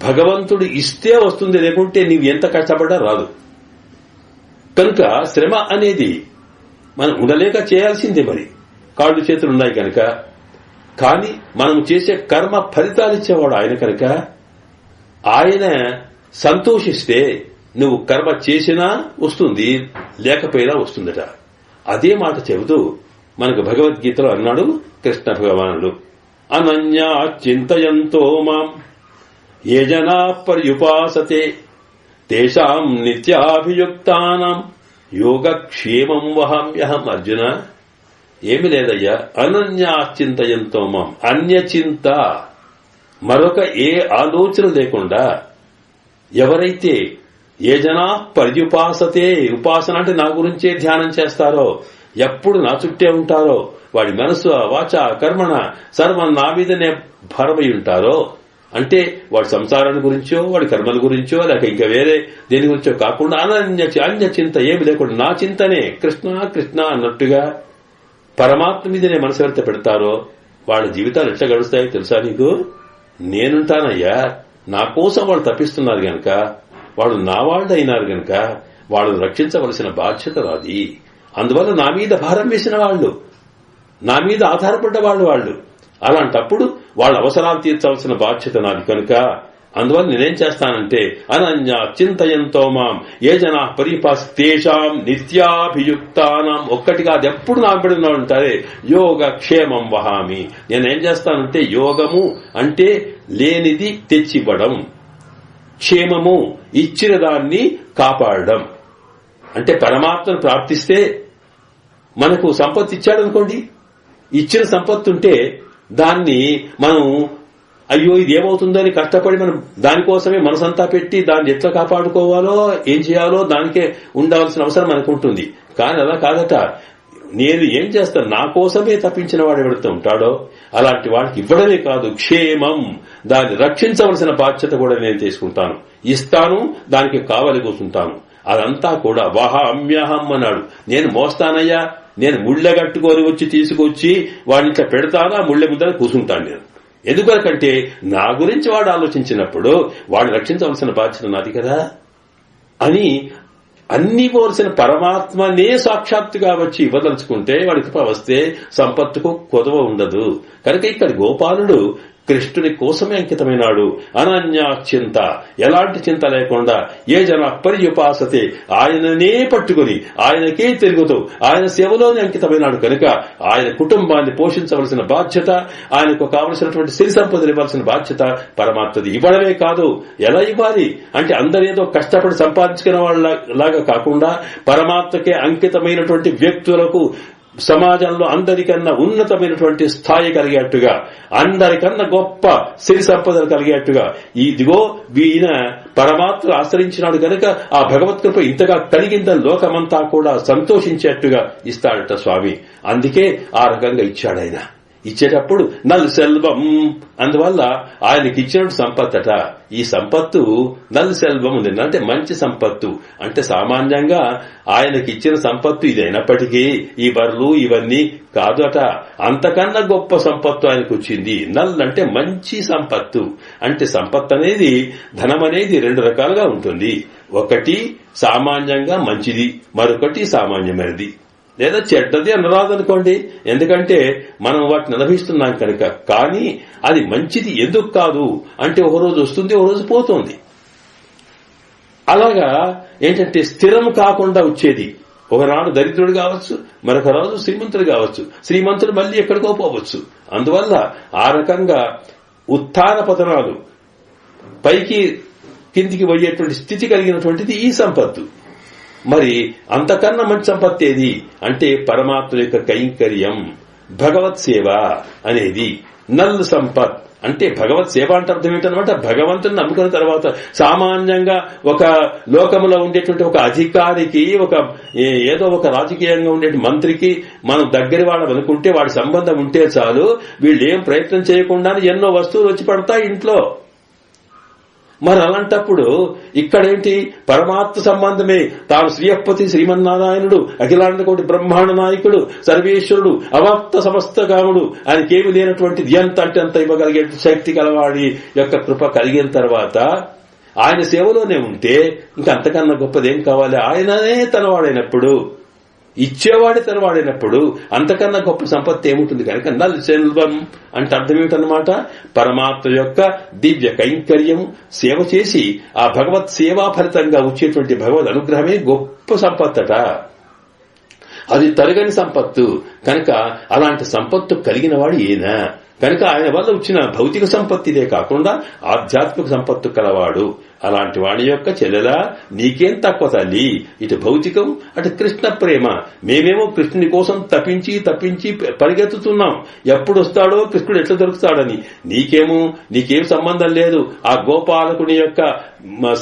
భగవంతుడు ఇస్తే వస్తుంది, లేకుంటే నీవు ఎంత కష్టపడ్డా రాదు. కనుక శ్రమ అనేది మనం ఉండలేక చేయాల్సిందే. మరి కాళ్ళు చేతులు ఉన్నాయి కనుక, కానీ మనం చేసే కర్మ ఫలితాలిచ్చేవాడు ఆయన కనుక ఆయన సంతోషిస్తే నువ్వు కర్మ చేసినా వస్తుంది, లేకపోయినా వస్తుందట. అదే మాట చెబుతూ మనకు భగవద్గీతలో అన్నాడు కృష్ణ భగవానుడు, అనన్యా చింతయంతో మాం ఏ జనా పర్యుపాసతే తేషాం నిత్యాభియుక్తానాం యోగక్షేమం వహామ్యహం. అర్జున, ఏమి లేదయ్యా, అనన్యాచింతయంతో మాం, అన్యచింత మరొక ఏ ఆలోచన లేకుండా ఎవరైతే ఏ జనా పర్యుపాసతే, ఉపాసన అంటే నా గురించే ధ్యానం చేస్తారో, ఎప్పుడు నా చుట్టే ఉంటారో, వాడి మనసు వాచ కర్మణ సర్వం నా మీదనే భారమై ఉంటారో, అంటే వాడి సంసారాన్ని గురించో వాడి కర్మల గురించో లేక ఇంకా వేరే దేని గురించో కాకుండా అన్య చింత ఏమి లేకుండా నా చింతనే కృష్ణ కృష్ణ అన్నట్టుగా పరమాత్మ మీదనే మనసు వెళ్తే పెడతారో వాళ్ళ జీవితాలు ఎట్లా గడుస్తాయో తెలుసా నీకు? నేనుంటానయ్యా, నా కోసం వాళ్ళు తప్పిస్తున్నారు గనక, వాళ్ళు నా వాళ్ళు అయినారు గనక వాళ్ళను రక్షించవలసిన బాధ్యత నాది. అందువల్ల నా మీద భారం వేసిన వాళ్ళు, నా మీద ఆధారపడ్డ వాళ్ళు అలాంటప్పుడు వాళ్ళ అవసరాలు తీర్చవలసిన బాధ్యత నాది కనుక అందువల్ల నేనేం చేస్తానంటే అనన్య చింతయంతో మాం ఏ జనా పరిపాస్తేషాం నిత్యాభియుక్తానం ఒక్కటిగా అది ఎప్పుడు నాబడిన ఉంటారే యోగ క్షేమం వహామి. నేనేం చేస్తానంటే యోగము అంటే లేనిది తెచ్చివ్వడం, క్షేమము ఇచ్చిన దాన్ని కాపాడడం. అంటే పరమాత్మను ప్రార్థిస్తే మనకు సంపత్తి ఇచ్చాడనుకోండి, ఇచ్చిన సంపత్తి ఉంటే దాన్ని మనం అయ్యో ఇది ఏమవుతుందో అని కష్టపడి మనం దానికోసమే మనసంతా పెట్టి దాన్ని ఎట్లా కాపాడుకోవాలో ఏం చేయాలో దానికే ఉండవలసిన అవసరం మనకు ఉంటుంది. కానీ అలా కాదట, నేను ఏం చేస్తాను, నా కోసమే తప్పించిన వాడు ఎవరితో ఉంటాడో అలాంటి వాడికి ఇవ్వడమే కాదు, క్షేమం దాన్ని రక్షించవలసిన బాధ్యత కూడా నేను తీసుకుంటాను, ఇస్తాను, దానికి కావలి కూర్చుంటాను. అదంతా కూడా వహామ్యహం అన్నాడు. నేను మోస్తానయ్యా, నేను ముళ్ళ కట్టుకొని వచ్చి తీసుకొచ్చి వాడిని ఇట్లా పెడతానా, ముళ్ళ ముద్దర కూర్చుంటాను నేను. ఎందుకంటే నా గురించి వాడు ఆలోచించినప్పుడు వాడిని రక్షించవలసిన బాధ్యత నాది కదా అని అన్ని పోల్సిన పరమాత్మనే సాక్షాత్తుగా వచ్చి ఇవ్వదలుచుకుంటే వాడికి వస్తే సంపత్తుకు కొదవ ఉండదు. కనుక ఇక్కడ గోపాలుడు కృష్ణుని కోసమే అంకితమైనాడు. అనన్యాచింత, ఎలాంటి చింత లేకుండా ఏ జన పర్యుపాసతే, ఆయననే పట్టుకుని ఆయనకే తిరుగుతూ ఆయన సేవలోనే అంకితమైనాడు కనుక ఆయన కుటుంబాన్ని పోషించవలసిన బాధ్యత, ఆయనకు కావలసినటువంటి సిరి సంపదలు ఇవ్వాల్సిన బాధ్యత పరమాత్మది. ఇవ్వడమే కాదు, ఎలా ఇవ్వాలి అంటే అందరేదో కష్టపడి సంపాదించుకునే వాళ్ళలాగా కాకుండా పరమాత్మకే అంకితమైనటువంటి వ్యక్తులకు సమాజంలో అందరికన్నా ఉన్నతమైనటువంటి స్థాయి కలిగేట్టుగా, అందరికన్నా గొప్ప సిరి సంపదలు కలిగేట్టుగా, ఇదిగో ఈయన పరమాత్మ ఆశ్రయించినాడు కనుక ఆ భగవత్కృప ఇంతగా కలిగిందని లోకమంతా కూడా సంతోషించేట్టుగా ఇస్తాడట స్వామి. అందుకే ఆ రకంగా ఇచ్చాడు ఆయన. ఇచ్చేటప్పుడు నల్ సెల్వం, అందువల్ల ఆయనకి ఇచ్చిన సంపత్తట. ఈ సంపత్తు నల్ సెల్వం ఉంది అంటే మంచి సంపత్తు. అంటే సామాన్యంగా ఆయనకి ఇచ్చిన సంపత్తు ఇదైనప్పటికీ ఈ బర్లు ఇవన్నీ కాదు అట, అంతకన్నా గొప్ప సంపత్తు ఆయనకు వచ్చింది. నల్ అంటే మంచి సంపత్తు. అంటే సంపత్తు అనేది, ధనం అనేది రెండు రకాలుగా ఉంటుంది. ఒకటి సామాన్యంగా మంచిది, మరొకటి సామాన్యమైనది లేదా చెడ్డది అనరాదనుకోండి, ఎందుకంటే మనం వాటిని అనుభవిస్తున్నాం కనుక. కానీ అది మంచిది ఎందుకు కాదు అంటే ఒక రోజు వస్తుంది, ఒక రోజు పోతుంది. అలాగా ఏంటంటే స్థిరం కాకుండా వచ్చేది. ఒకనాడు దరిద్రుడు కావచ్చు, మరొక రోజు శ్రీమంతుడు కావచ్చు, శ్రీమంతుడు మళ్ళీ ఎక్కడికో పోవచ్చు. అందువల్ల ఆ రకంగా ఉత్థాన పతనాలు, పైకి కిందికి పోయేటువంటి స్థితి కలిగినటువంటిది ఈ సంపత్తు. మరి అంతకన్నా మంచి సంపత్తి ఏది అంటే పరమాత్మ యొక్క కైంకర్యం, భగవత్ సేవ అనేది. నల్ సంపత్ అంటే భగవత్ సేవ అంటే అర్థం ఏంటనమాట, భగవంతుని నమ్ముకున్న తర్వాత సామాన్యంగా ఒక లోకంలో ఉండేటువంటి ఒక అధికారికి, ఒక ఏదో ఒక రాజకీయంగా ఉండే మంత్రికి మనం దగ్గర వాళ్ళం అనుకుంటే వాడి సంబంధం ఉంటే చాలు, వీళ్ళు ఏం ప్రయత్నం చేయకుండానే ఎన్నో వస్తువులు వచ్చి పడతాయి ఇంట్లో. మరి అలాంటప్పుడు ఇక్కడేంటి, పరమాత్మ సంబంధమే. తాను శ్రీయపతి శ్రీమన్నారాయణుడు, అఖిలాండ కోటి బ్రహ్మాండ నాయకుడు, సర్వేశ్వరుడు, అవాప్త సమస్త కాముడు, ఆయనకేమి లేనటువంటిది ఎంత అంటే అంత ఇవ్వగలిగే శక్తి కలవాడి యొక్క కృప కలిగిన తర్వాత ఆయన సేవలోనే ఉంటే ఇంకా అంతకన్నా గొప్పదేం కావాలి. ఆయననే తనవాడైనప్పుడు, ఇచ్చేవాడే తనవాడైనప్పుడు అంతకన్నా గొప్ప సంపత్తి ఏముంటుంది కనుక నల్ సెల్వం అంటే అర్థం ఏమిటన్నమాట, పరమాత్మ యొక్క దివ్య కైంకర్యం సేవ చేసి ఆ భగవత్ సేవా ఫలితంగా వచ్చేటువంటి భగవద్ అనుగ్రహమే గొప్ప సంపత్తట. అది తరగని సంపత్తు కనుక అలాంటి సంపత్తు కలిగిన వాడు ఈయన కనుక ఆయన వల్ల వచ్చిన భౌతిక సంపత్తిదే కాకుండా ఆధ్యాత్మిక సంపత్తు కలవాడు. అలాంటి వాడి యొక్క చెల్లెలా నీకేం తక్కువ తల్లి, ఇటు భౌతికం అటు కృష్ణ ప్రేమ. మేమేమో కృష్ణుని కోసం తప్పించి తప్పించి పరిగెత్తుతున్నాం, ఎప్పుడు వస్తాడో కృష్ణుడు ఎట్లా దొరుకుతాడని. నీకేం సంబంధం లేదు. ఆ గోపాలకుని యొక్క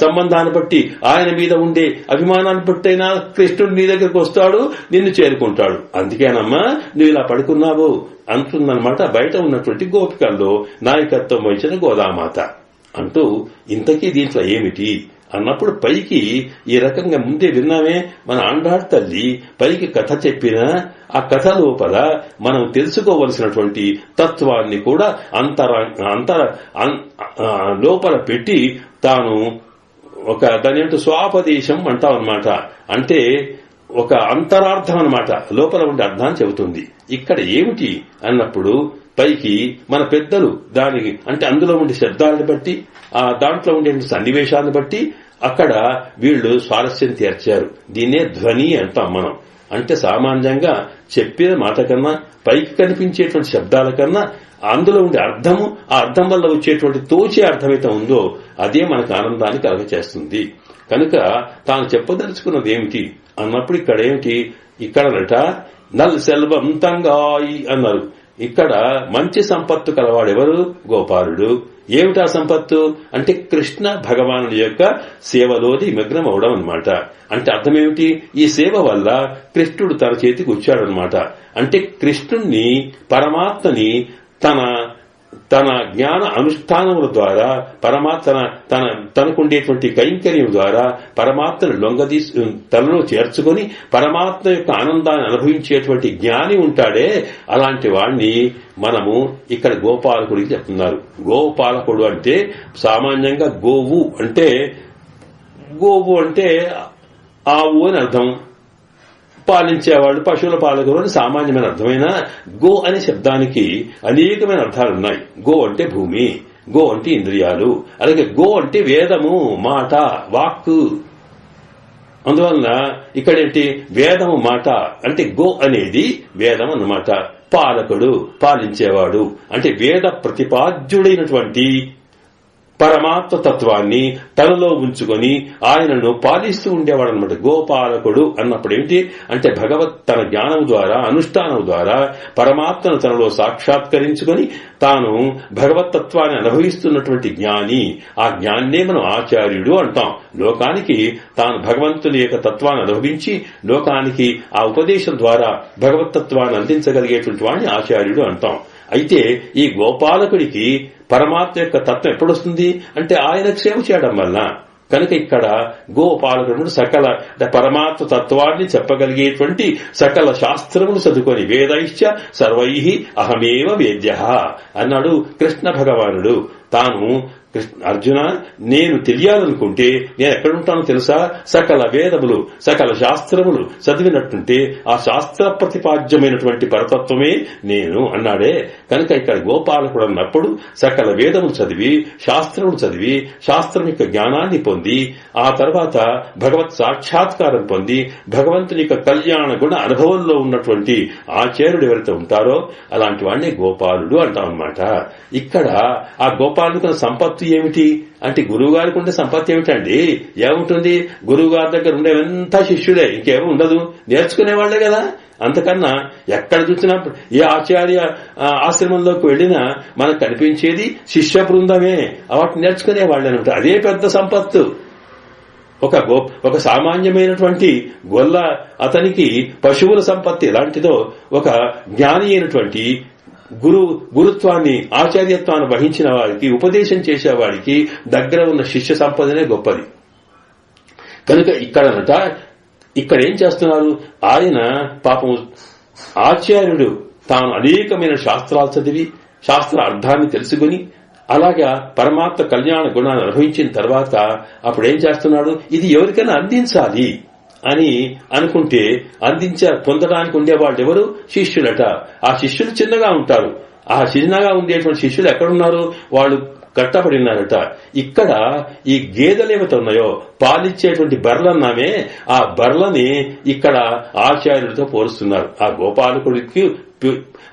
సంబంధాన్ని బట్టి, ఆయన మీద ఉండే అభిమానాన్ని బట్టైనా కృష్ణుడు నీ దగ్గరికి వస్తాడు, నిన్ను చేరుకుంటాడు. అందుకేనమ్మా నువ్వు ఇలా పడుకున్నావు అంటుందన్నమాట బయట ఉన్నటువంటి గోపికల్లో నాయకత్వం వహించిన గోదామాత అంటూ. ఇంతకీ దీంట్లో ఏమిటి అన్నప్పుడు పైకి ఈ రకంగా ముందే విన్నామే, మన ఆండాళ్ తల్లి పైకి కథ చెప్పిన ఆ కథ లోపల మనం తెలుసుకోవలసినటువంటి తత్వాన్ని కూడా లోపల పెట్టి తాను ఒక దాని ఏంటో స్వాపదేశం అంటాం అన్నమాట. అంటే ఒక అంతరార్థం అన్నమాట, లోపల ఉండే అర్థాన్ని చెబుతుంది. ఇక్కడ ఏమిటి అన్నప్పుడు పైకి మన పెద్దలు దానికి అంటే అందులో ఉండే శబ్దాలను బట్టి దాంట్లో ఉండే సన్నివేశాలను బట్టి అక్కడ వీళ్లు స్వారస్యం తీర్చారు. దీన్నే ధ్వని అంటాం మనం. అంటే సామాన్యంగా చెప్పిన మాట కన్నా పైకి కనిపించేటువంటి శబ్దాల కన్నా అందులో ఉండే అర్థము, ఆ అర్థం వల్ల వచ్చేటువంటి తోచే అర్థమైతే ఉందో అదే మనకు ఆనందాన్ని కలగచేస్తుంది. కనుక తాను చెప్పదలుచుకున్నది ఏమిటి అన్నప్పుడు ఇక్కడనట నల్ సెల్వం తంగాయి అన్నారు. ఇక్కడ మంచి సంపత్తు కలవాడెవరు? గోపాలుడు. ఏమిటా సంపత్తు అంటే కృష్ణ భగవానుడి యొక్క సేవలోని నిమగ్నం అవడం అన్నమాట. అంటే అర్థమేమిటి? ఈ సేవ వల్ల కృష్ణుడు తన చేతికి వచ్చాడనమాట. అంటే కృష్ణుణ్ణి, పరమాత్మని తన జ్ఞాన అనుష్ఠానముల ద్వారా తనకుండేటువంటి కైంకర్యం ద్వారా పరమాత్మను తనలో చేర్చుకొని పరమాత్మ యొక్క ఆనందాన్ని అనుభవించేటువంటి జ్ఞాని ఉంటాడే, అలాంటి వాణ్ణి మనము ఇక్కడ గోపాలకుడికి చెప్తున్నారు. గోపాలకుడు అంటే సామాన్యంగా గోవు అంటే ఆవు అని అర్థం. పాలించేవాడు, పశువుల పాలకులు అని సామాన్యమైన అర్థమైన గో అనే శబ్దానికి అనేకమైన అర్థాలున్నాయి. గో అంటే భూమి, గో అంటే ఇంద్రియాలు, అలాగే గో అంటే వేదము, మాట, వాక్కు. అందువలన ఇక్కడేంటి? వేదము, మాట అంటే గో అనేది వేదం అన్నమాట. పాలకుడు, పాలించేవాడు అంటే వేద ప్రతిపాద్యుడైనటువంటి పరమాత్మ తత్వాన్ని తనలో ఉంచుకొని ఆయనను పాలిస్తూ ఉండేవాడు అనమాట. గోపాలకుడు అన్నప్పుడు ఏమిటి అంటే తన జ్ఞానం ద్వారా, అనుష్ఠానం ద్వారా పరమాత్మను తనలో సాక్షాత్కరించుకొని తాను భగవత్తత్వాన్ని అనుభవిస్తున్నటువంటి జ్ఞాని. ఆ జ్ఞాన్నే మనం ఆచార్యుడు అంటాం. లోకానికి తాను భగవంతుని యొక్క తత్వాన్ని అనుభవించి లోకానికి ఆ ఉపదేశం ద్వారా భగవత్తత్వాన్ని అందించగలిగేటువంటి వాడిని ఆచార్యుడు అంటాం. అయితే ఈ గోపాలకుడికి పరమాత్మ యొక్క తత్వం ఎప్పుడొస్తుంది అంటే ఆయనకు సేవ చేయడం వల్ల. కనుక ఇక్కడ గోపాలకుడు సకల పరమాత్మ తత్వాన్ని చెప్పగలిగేటువంటి సకల శాస్త్రములు చదువుకొని వేదైశ్చ సర్వైః అహమేవ వేద్యః అన్నాడు కృష్ణ భగవానుడు. తాను అర్జున, నేను తెలియాలనుకుంటే నేను ఎక్కడుంటానో తెలుసా? సకల వేదములు, సకల శాస్త్రములు చదివినట్టుంటే ఆ శాస్త్ర ప్రతిపాద్యమైనటువంటి పరతత్వమే నేను అన్నాడే. కనుక ఇక్కడ గోపాలకుడు అన్నప్పుడు సకల వేదములు చదివి, శాస్త్రములు చదివి, శాస్త్రం యొక్క జ్ఞానాన్ని పొంది ఆ తర్వాత భగవత్ సాక్షాత్కారం పొంది భగవంతుని యొక్క కళ్యాణ గుణ అనుభవంలో ఉన్నటువంటి ఆచార్యుడు ఎవరైతే ఉంటారో అలాంటి వాడిని గోపాలుడు అంటాం అన్నమాట. ఇక్కడ ఆ గోపాలుడికి సంపత్తి ఏమిటి అంటే గురువు గారికి ఉండే సంపత్తి ఏమిటండి? ఏముంటుంది? గురువు గారి దగ్గర ఉండేవంతా శిష్యుడే, ఇంకేమీ ఉండదు, నేర్చుకునేవాళ్లే కదా. అంతకన్నా ఎక్కడ చూసినా ఏ ఆచార్య ఆశ్రమంలోకి వెళ్లినా మనకు కనిపించేది శిష్య బృందమే, వాటిని నేర్చుకునేవాళ్లే అనమాట. అదే పెద్ద సంపత్తు. ఒక సామాన్యమైనటువంటి గొల్ల అతనికి పశువుల సంపత్తి ఎలాంటిదో ఒక జ్ఞాని అయినటువంటి గురుత్వాన్ని, ఆచార్యత్వాన్ని వహించిన వారికి, ఉపదేశం చేసేవాడికి దగ్గర ఉన్న శిష్య సంపదనే గొప్పది. కనుక ఇక్కడ ఏం చేస్తున్నారు? ఆయన పాపం ఆచార్యుడు తాను అనేకమైన శాస్త్రాలు చదివి శాస్త్ర అర్థాన్ని తెలుసుకుని అలాగా పరమాత్మ కళ్యాణ గుణాన్ని అనుభవించిన తర్వాత అప్పుడు ఏం చేస్తున్నాడు? ఇది ఎవరికైనా అందించాలి అని అనుకుంటే పొందడానికి ఉండేవాళ్ళు ఎవరు? శిష్యులట. ఆ శిష్యులు చిన్నగా ఉంటారు. ఆ చిన్నగా ఉండేటువంటి శిష్యులు ఎక్కడున్నారు? వాళ్ళు కట్టబడి ఉన్నారట. ఇక్కడ ఈ గేదెలు ఏమైతే ఉన్నాయో పాలిచ్చేటువంటి బర్లన్నామే, ఆ బర్లని ఇక్కడ ఆచార్యుడితో పోలుస్తున్నారు. ఆ గోపాలకుడికి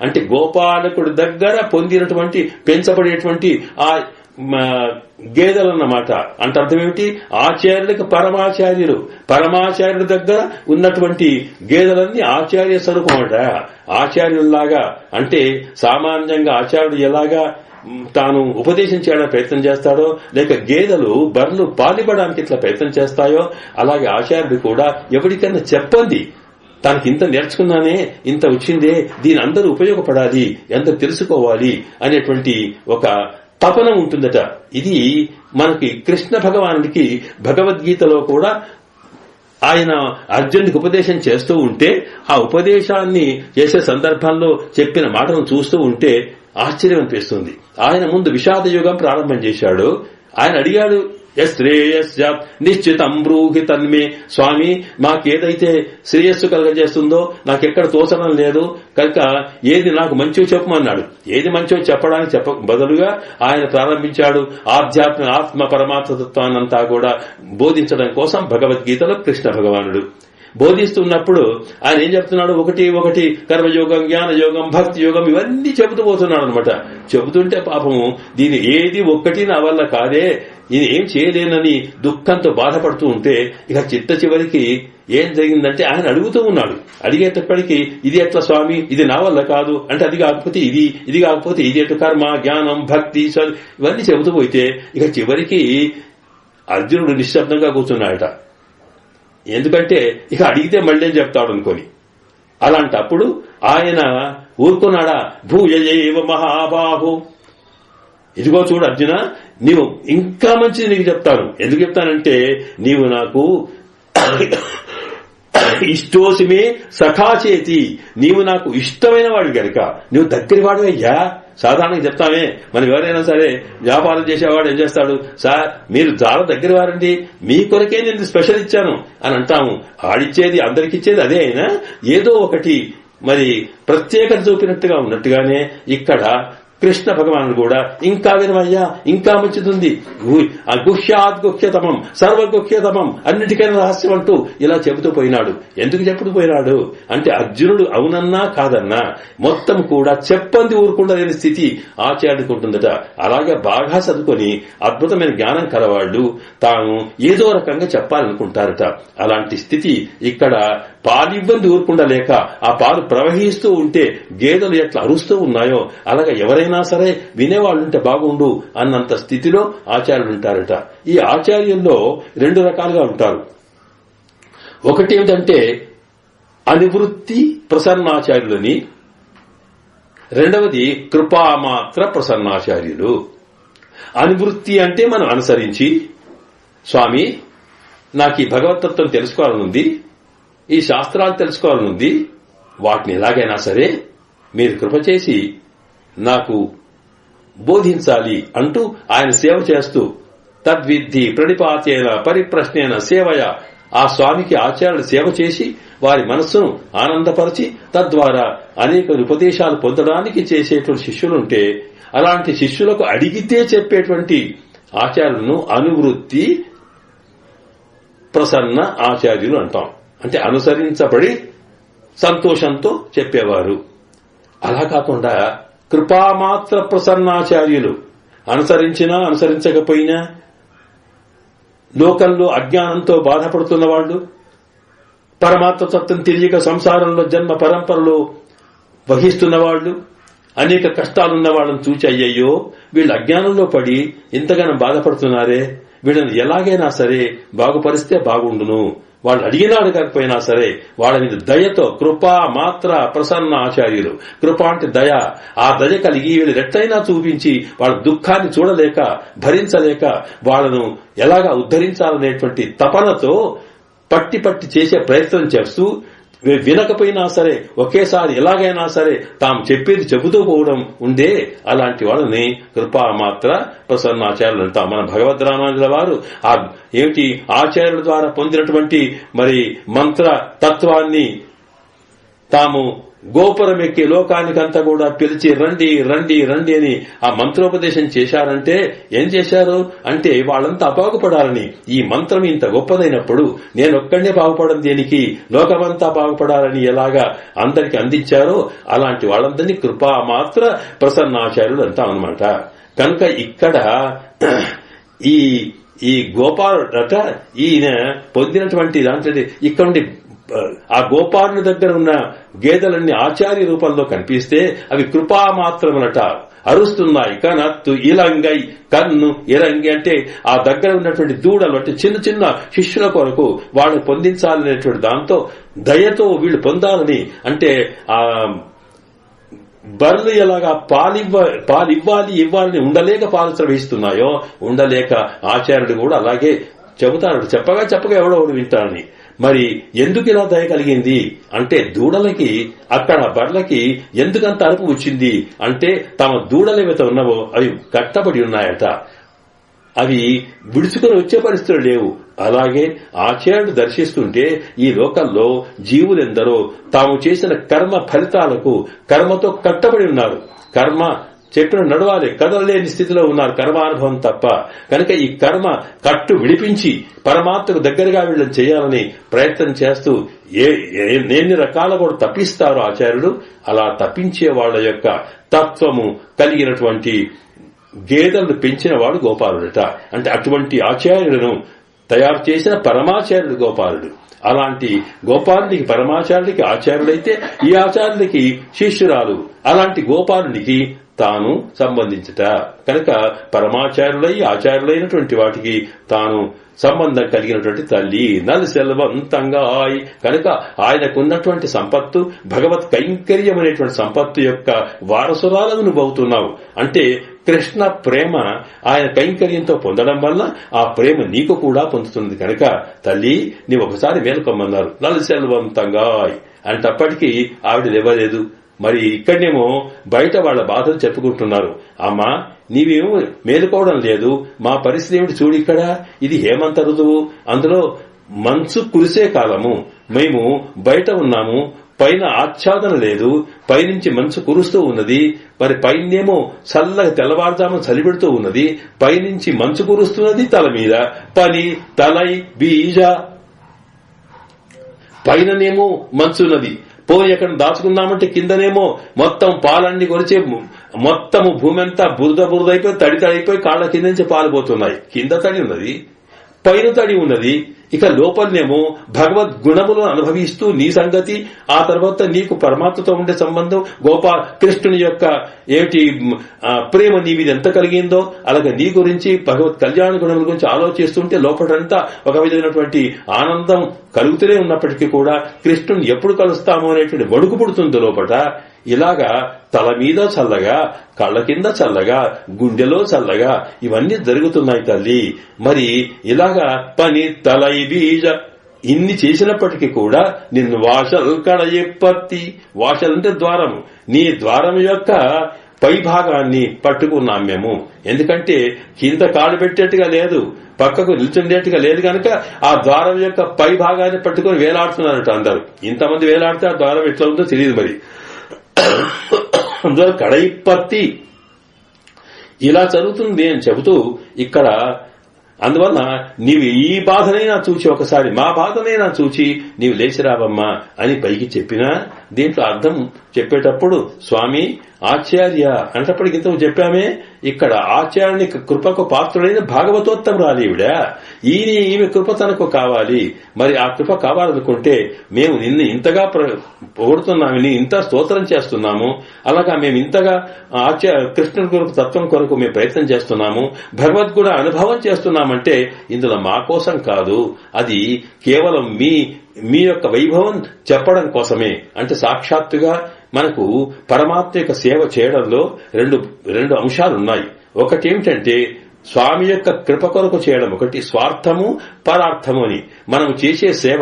అంటే గోపాలకుడి దగ్గర పొందినటువంటి పెంచబడేటువంటి ఆ గేదెలన్నమాట. అంటే అర్థం ఏమిటి? ఆచార్యులకు పరమాచార్యుడి దగ్గర ఉన్నటువంటి గేదెలన్నీ ఆచార్య స్వరూపం అట. ఆచార్యుల్లాగా అంటే సామాన్యంగా ఆచార్యుడు ఎలాగా తాను ఉపదేశం చేయడానికి ప్రయత్నం చేస్తాడో, లేక గేదెలు బర్రెలు పాలివ్వడానికి ఇట్లా ప్రయత్నం చేస్తాయో, అలాగే ఆచార్యుడు కూడా ఎవరికైనా చెప్పండి, తనకి ఇంత నేర్చుకున్నానే, ఇంత వచ్చిందే, దీని అందరూ ఉపయోగపడాలి, ఎంత తెలుసుకోవాలి అనేటువంటి ఒక తపన ఉంటుందట. ఇది మనకి కృష్ణ భగవానుడికి భగవద్గీతలో కూడా ఆయన అర్జునుడికి ఉపదేశం చేస్తూ ఉంటే ఆ ఉపదేశాన్ని చేసే సందర్భంలో చెప్పిన మాటలను చూస్తూ ఉంటే ఆశ్చర్యం అనిపిస్తుంది. ఆయన ముందు విషాద యుగం ప్రారంభం చేశాడు. ఆయన అడిగాడు, యశ్రేయస్యాత్ నిశ్చితం బ్రూహి తన్మే. స్వామి, మాకేదైతే శ్రేయస్సు కలగజేస్తుందో నాకెక్కడ తోచడం లేదు కనుక ఏది నాకు మంచో చెప్పమన్నాడు. ఏది మంచో చెప్పడానికి బదులుగా ఆయన ప్రారంభించాడు ఆత్మ పరమాత్మ తత్వాన్నంతా కూడా బోధించడం కోసం భగవద్గీతలో కృష్ణ భగవానుడు బోధిస్తున్నప్పుడు ఆయన ఏం చెప్తున్నాడు, ఒకటి కర్మయోగం, జ్ఞానయోగం, భక్తి యోగం ఇవన్నీ చెబుతూ పోతున్నాడు అనమాట. చెబుతుంటే పాపము దీని ఏది ఒక్కటి నా వల్ల కాదే, ఇది ఏం చేయలేనని దుఃఖంతో బాధపడుతూ ఉంటే ఇక చివరికి ఏం జరిగిందంటే ఆయన అడుగుతూ ఉన్నాడు. అడిగేటప్పటికీ ఇది ఎట్లా స్వామి, ఇది నా వల్ల కాదు అంటే అది కాకపోతే ఇది కాకపోతే ఇది ఎటు కర్మ, జ్ఞానం, భక్తి ఇవన్నీ చెబుతూ పోతే ఇక చివరికి అర్జునుడు నిశ్శబ్దంగా కూర్చున్నాడట. ఎందుకంటే ఇక అడిగితే మళ్ళీ చెప్తాడు అనుకొని. అలాంటప్పుడు ఆయన ఊరుకున్నాడా, భూయేవ మహాబాహు, ఇదిగో చూడు అర్జున, నీవు ఇంకా మంచిది నీకు చెప్తాను. ఎందుకు చెప్తానంటే నీవు నాకు ఇష్టోసిమే సఖాచేతి, నీవు నాకు ఇష్టమైన వాడు గనుక నువ్వు దగ్గరి వాడు అయ్యా. సాధారణంగా చెప్తామే, మనం ఎవరైనా సరే వ్యాపారం చేసేవాడు ఏం చేస్తాడు, సార్ మీరు చాలా దగ్గర వారండి, మీ కొరకే నేను స్పెషల్ ఇచ్చాను అని అంటాము. ఆడిచ్చేది అందరికిచ్చేది అదే అయినా ఏదో ఒకటి మరి ప్రత్యేకత చూపినట్టుగా ఉన్నట్టుగానే ఇక్కడ కృష్ణ భగవానుడు కూడా ఇంకా వినమయ్యా, ఇంకా మంచిది, గుహ్యాద్గుహ్యతమం సర్వగుహ్యతమం, అన్నిటికైనా రహస్యం అంటూ ఇలా చెబుతూ పోయినాడు. ఎందుకు చెబుతూ పోయినాడు అంటే అర్జునుడు అవునన్నా కాదన్నా మొత్తం కూడా చెప్పంది ఊరుకుండా లేని స్థితి ఆచార్యుడికి ఉంటుందట. అలాగే బాగా చదువుకొని అద్భుతమైన జ్ఞానం కలవాళ్లు తాను ఏదో రకంగా చెప్పాలనుకుంటారట. అలాంటి స్థితి ఇక్కడ పాలివ్వంది ఊరుకుండా లేక ఆ పాలు ప్రవహిస్తూ ఉంటే గేదెలు ఎట్లా అరుస్తూ ఉన్నాయో అలాగే ఎవరైనా సరే వినేవాళ్ళుంటే బాగుండు అన్నంత స్థితిలో ఆచార్యులు ఉంటారట. ఈ ఆచార్యుల్లో రెండు రకాలుగా ఉంటారు. ఒకటి ఏమిటంటే అనువృత్తి ప్రసన్నాచార్యులని, రెండవది కృపామాత్ర ప్రసన్నాచార్యులు. అనువృత్తి అంటే మనం అనుసరించి, స్వామి నాకు ఈ భగవతత్వం తెలుసుకోవాలనుంది, ఈ శాస్త్రాలు తెలుసుకోవాలనుంది, వాటిని ఎలాగైనా సరే మీరు కృప చేసి నాకు బోధించాలి అంటూ ఆయన సేవ చేస్తూ తద్విద్ధి ప్రణిపాతేన పరిప్రశ్నేన సేవయ, ఆ స్వామికి ఆచార్యులు సేవ చేసి వారి మనస్సును ఆనందపరిచి తద్వారా అనేక ఉపదేశాలు పొందడానికి చేసేటువంటి శిష్యులుంటే అలాంటి శిష్యులకు అడిగితే చెప్పేటువంటి ఆచార్యులను అనువృత్తి ప్రసన్న ఆచార్యులు అంటాం. అంటే అనుసరించబడి సంతోషంతో చెప్పేవారు. అలా కాకుండా కృపామాత్ర ప్రసన్నాచార్యులు అనుసరించినా అనుసరించకపోయినా లోకంలో అజ్ఞానంతో బాధపడుతున్న వాళ్ళు, పరమాత్మ తత్వం తెలియక సంసారంలో జన్మ పరంపరలో వహిస్తున్న వాళ్ళు, అనేక కష్టాలున్న వాళ్ళని చూచి అయ్యయ్యో వీళ్ళు అజ్ఞానంలో పడి ఇంతగానో బాధపడుతున్నారే, వీళ్ళని ఎలాగైనా సరే బాగుపరిస్తే బాగుండును, వాళ్ళు అడిగినాడు కాకపోయినా సరే వాళ్ళ మీద దయతో కృపా మాత్ర ప్రసన్న ఆచార్యులు. కృప అంటే దయ, ఆ దయ కలిగి వీళ్ళు ఎట్లయినా చూపించి వాళ్ళ దుఃఖాన్ని చూడలేక భరించలేక వాళ్ళను ఎలాగా ఉద్ధరించాలనేటువంటి తపనతో పట్టి చేసే ప్రయత్నం చేస్తూ వినకపోయినా సరే ఒకేసారి ఎలాగైనా సరే తాము చెప్పేది చెబుతూ పోవడం ఉండే అలాంటి వాళ్ళని కృపామాత్ర ప్రసన్నాచార్యులు అంటాం. మన భగవద్ రామానుజుల వారు ఆ ఏమిటి ఆచార్యుల ద్వారా పొందినటువంటి మరి మంత్ర తత్వాన్ని తాము గోపురం ఎక్కి లోకానికంతా కూడా పిలిచి రండి రండి రండి అని ఆ మంత్రోపదేశం చేశారంటే ఏం చేశారు అంటే వాళ్ళంతా బాగుపడాలని, ఈ మంత్రం ఇంత గొప్పదైనప్పుడు నేనొక్కడే బాగుపడడం దేనికి, లోకమంతా బాగుపడాలని ఎలాగా అందరికి అందించారో అలాంటి వాళ్ళందరినీ కృపా మాత్ర ప్రసన్నాచార్యులు అంటామన్నమాట. కనుక ఇక్కడ ఈ గోపాలుడట ఈయన పొందినటువంటి దాంట్లో ఇక్కడ నుండి ఆ గోపాలుని దగ్గర ఉన్న గేదెలన్నీ ఆచార్య రూపంలో కనిపిస్తే అవి కృపామాత్రములట, అరుస్తున్నాయి. కనత్తు ఇలంగై, కన్ను ఇరంగి అంటే ఆ దగ్గర ఉన్నటువంటి దూడలు అంటే చిన్న చిన్న శిష్యుల కొరకు వాళ్ళు పొందించాలనేటువంటి దాంతో దయతో వీళ్ళు పొందాలని, అంటే ఆ బర్రెలు ఎలాగా ఇవ్వాలని ఉండలేక పాలు స్రవిస్తున్నాయో ఉండలేక ఆచార్యుడు కూడా అలాగే చెబుతాడు. చెప్పగా ఎవడో వింటాడని. మరి ఎందుకు ఇలా దయ కలిగింది అంటే దూడలకి అక్కడ బర్రెలకి ఎందుకంత అరుపు వచ్చింది అంటే తమ దూడలు ఏవైతే ఉన్నావో అవి కట్టబడి ఉన్నాయట. అవి విడుచుకుని వచ్చే పరిస్థితులు లేవు. అలాగే ఆచార్యుడు దర్శిస్తుంటే ఈ లోకంలో జీవులెందరో తాము చేసిన కర్మ ఫలితాలకు కర్మతో కట్టబడి ఉన్నారు. కర్మ చెప్పిన నడవాలి, కదలలేని స్థితిలో ఉన్నారు కర్మానుభవం తప్ప. కనుక ఈ కర్మ కట్టు విడిపించి పరమాత్మకు దగ్గరగా వీళ్ళని చేయాలని ప్రయత్నం చేస్తూ ఎన్ని రకాల కూడా తప్పిస్తారు ఆచార్యుడు. అలా తప్పించే వాళ్ళ యొక్క తత్వము కలిగినటువంటి గేదెలను పెంచిన వాడు గోపాలుడట. అంటే అటువంటి ఆచార్యులను తయారు చేసిన పరమాచార్యుడు గోపాలుడు. అలాంటి గోపాలుడికి పరమాచార్యుడికి ఆచార్యుడైతే ఈ ఆచార్యుడికి శిష్యురాలు. అలాంటి గోపాలుడికి తాను సంబంధించట. కనుక పరమాచార్యులై ఆచార్యులైనటువంటి వాటికి తాను సంబంధం కలిగినటువంటి తల్లి నలుసెల్వంతంగా. కనుక ఆయనకున్నటువంటి సంపత్తు భగవత్ కైంకర్యం అనేటువంటి సంపత్తు యొక్క వారసురాలను నువ్వవుతున్నావు. అంటే కృష్ణ ప్రేమ ఆయన కైంకర్యంతో పొందడం వల్ల ఆ ప్రేమ నీకు కూడా పొందుతుంది. కనుక తల్లి నీవు ఒకసారి మేలుకొమ్మన్నారు. నలుసెల్వంతంగా అంటప్పటికీ ఆవిడ లేవలేదు. మరి ఇక్కడనేమో బయట వాళ్ళ బాధలు చెప్పుకుంటున్నారు. అమ్మా నీవేమో మేలుకోవడం లేదు, మా పరిస్థితి ఏమిటి చూడు. ఇక్కడ ఇది హేమంత ఋతువు, అందులో మంచు కురిసే కాలము. మేము బయట ఉన్నాము, పైన ఆచ్ఛాదన లేదు, పైనుంచి మంచు కురుస్తూ ఉన్నది. మరి పైనేమో చల్లగా తెల్లవారుజామున చలిపెడుతూ ఉన్నది, పైనుంచి మంచు కురుస్తున్నది తల మీద. పని తలై బీజ, పైననేమో మంచున్నది. పోయి ఎక్కడ దాచుకుందామంటే కిందనేమో మొత్తం పాలన్నీ కొరిచే మొత్తము భూమి అంతా బురద అయిపోయి తడి అయిపోయి కాళ్ల కింద నుంచి పాలిపోతున్నాయి. కింద తడి ఉన్నది, పైన తడి ఉన్నది. ఇక లోపలనేమో భగవద్గుణములను అనుభవిస్తూ నీ సంగతి, ఆ తర్వాత నీకు పరమాత్మతో ఉండే సంబంధం, కృష్ణుని యొక్క ఏమిటి ప్రేమ నీ మీద ఎంత కలిగిందో, అలాగే నీ గురించి భగవత్ కళ్యాణ గుణముల గురించి ఆలోచిస్తుంటే లోపలంతా ఒక విధమైనటువంటి ఆనందం కలుగుతూనే ఉన్నప్పటికీ కూడా కృష్ణుని ఎప్పుడు కలుస్తామో అనేటువంటి వణుకు పుడుతుంది లోపట. ఇలాగా తల మీద చల్లగా, కళ్ళ కింద చల్లగా, గుండెలో చల్లగా ఇవన్నీ జరుగుతున్నాయి తల్లి. మరి ఇలాగా పని తలై బీజ ఇన్ని చేసినప్పటికీ కూడా నిన్ను వాషల్ కడయప్పత్తి, వాషలంటే ద్వారము, నీ ద్వారం యొక్క పై భాగాన్ని పట్టుకున్నాం మేము. ఎందుకంటే కింద కాలు పెట్టేట్టుగా లేదు, పక్కకు నిల్చుండేట్టుగా లేదు. కనుక ఆ ద్వారం యొక్క పై భాగాన్ని పట్టుకుని వేలాడుతున్నారట అందరూ. ఇంతమంది వేలాడితే ఆ ద్వారం ఎట్లా ఉందో తెలియదు. మరి అందువల్ల కడయిప్పత్తి ఇలా జరుగుతుంది అని చెబుతూ ఇక్కడ అందువల్ల నీవు ఈ బాధనైనా చూచి ఒకసారి మా బాధనైనా చూచి నీవు లేచిరావమ్మా అని పైకి చెప్పినా దీంట్లో అర్థం చెప్పేటప్పుడు స్వామి ఆచార్య అంటప్పటికి ఇంతకు చెప్పామే. ఇక్కడ ఆచార్యుని కృపకు పాత్రుడైన భాగవతోత్తమురాలు ఈవిడ. ఈమె కృప తనకు కావాలి. మరి ఆ కృప కావాలనుకుంటే మేము నిన్ను ఇంతగా పొగుడుతున్నాము, నీ ఇంత స్తోత్రం చేస్తున్నాము, అలాగా మేము ఇంతగా కృష్ణుని కొరకు తత్వం కొరకు మేము ప్రయత్నం చేస్తున్నాము, భగవద్గుణ అనుభవం చేస్తున్నామంటే ఇందులో మా కోసం కాదు, అది కేవలం మీ యొక్క వైభవం చెప్పడం కోసమే. అంటే సాక్షాత్తుగా మనకు పరమాత్మ యొక్క సేవ చేయడంలో రెండు అంశాలున్నాయి. ఒకటేమిటంటే స్వామి యొక్క కృప కొరకు చేయడం, ఒకటి స్వార్థము పరార్థము అని. మనం చేసే సేవ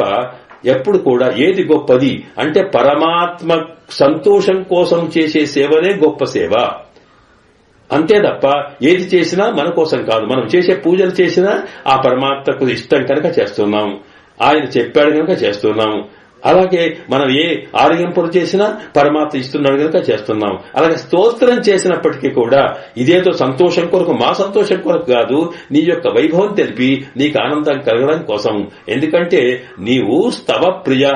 ఎప్పుడు కూడా ఏది గొప్పది అంటే పరమాత్మ సంతోషం కోసం చేసే సేవనే గొప్ప సేవ. అంతే తప్ప ఏది చేసినా మన కోసం కాదు. మనం చేసే పూజలు చేసినా ఆ పరమాత్మకు ఇష్టం కనుక చేస్తున్నాము, ఆయన చెప్పాడు కనుక చేస్తున్నాము. అలాగే మనం ఏ ఆరోగ్యంపులు చేసినా పరమాత్మ ఇస్తున్నాడు కనుక చేస్తున్నాం. అలాగే స్తోత్రం చేసినప్పటికీ కూడా ఇదేదో సంతోషం కొరకు, మా సంతోషం కొరకు కాదు, నీ యొక్క వైభవం తెలిపి నీకు ఆనందం కలగడం కోసం. ఎందుకంటే నీవు స్తవ ప్రియ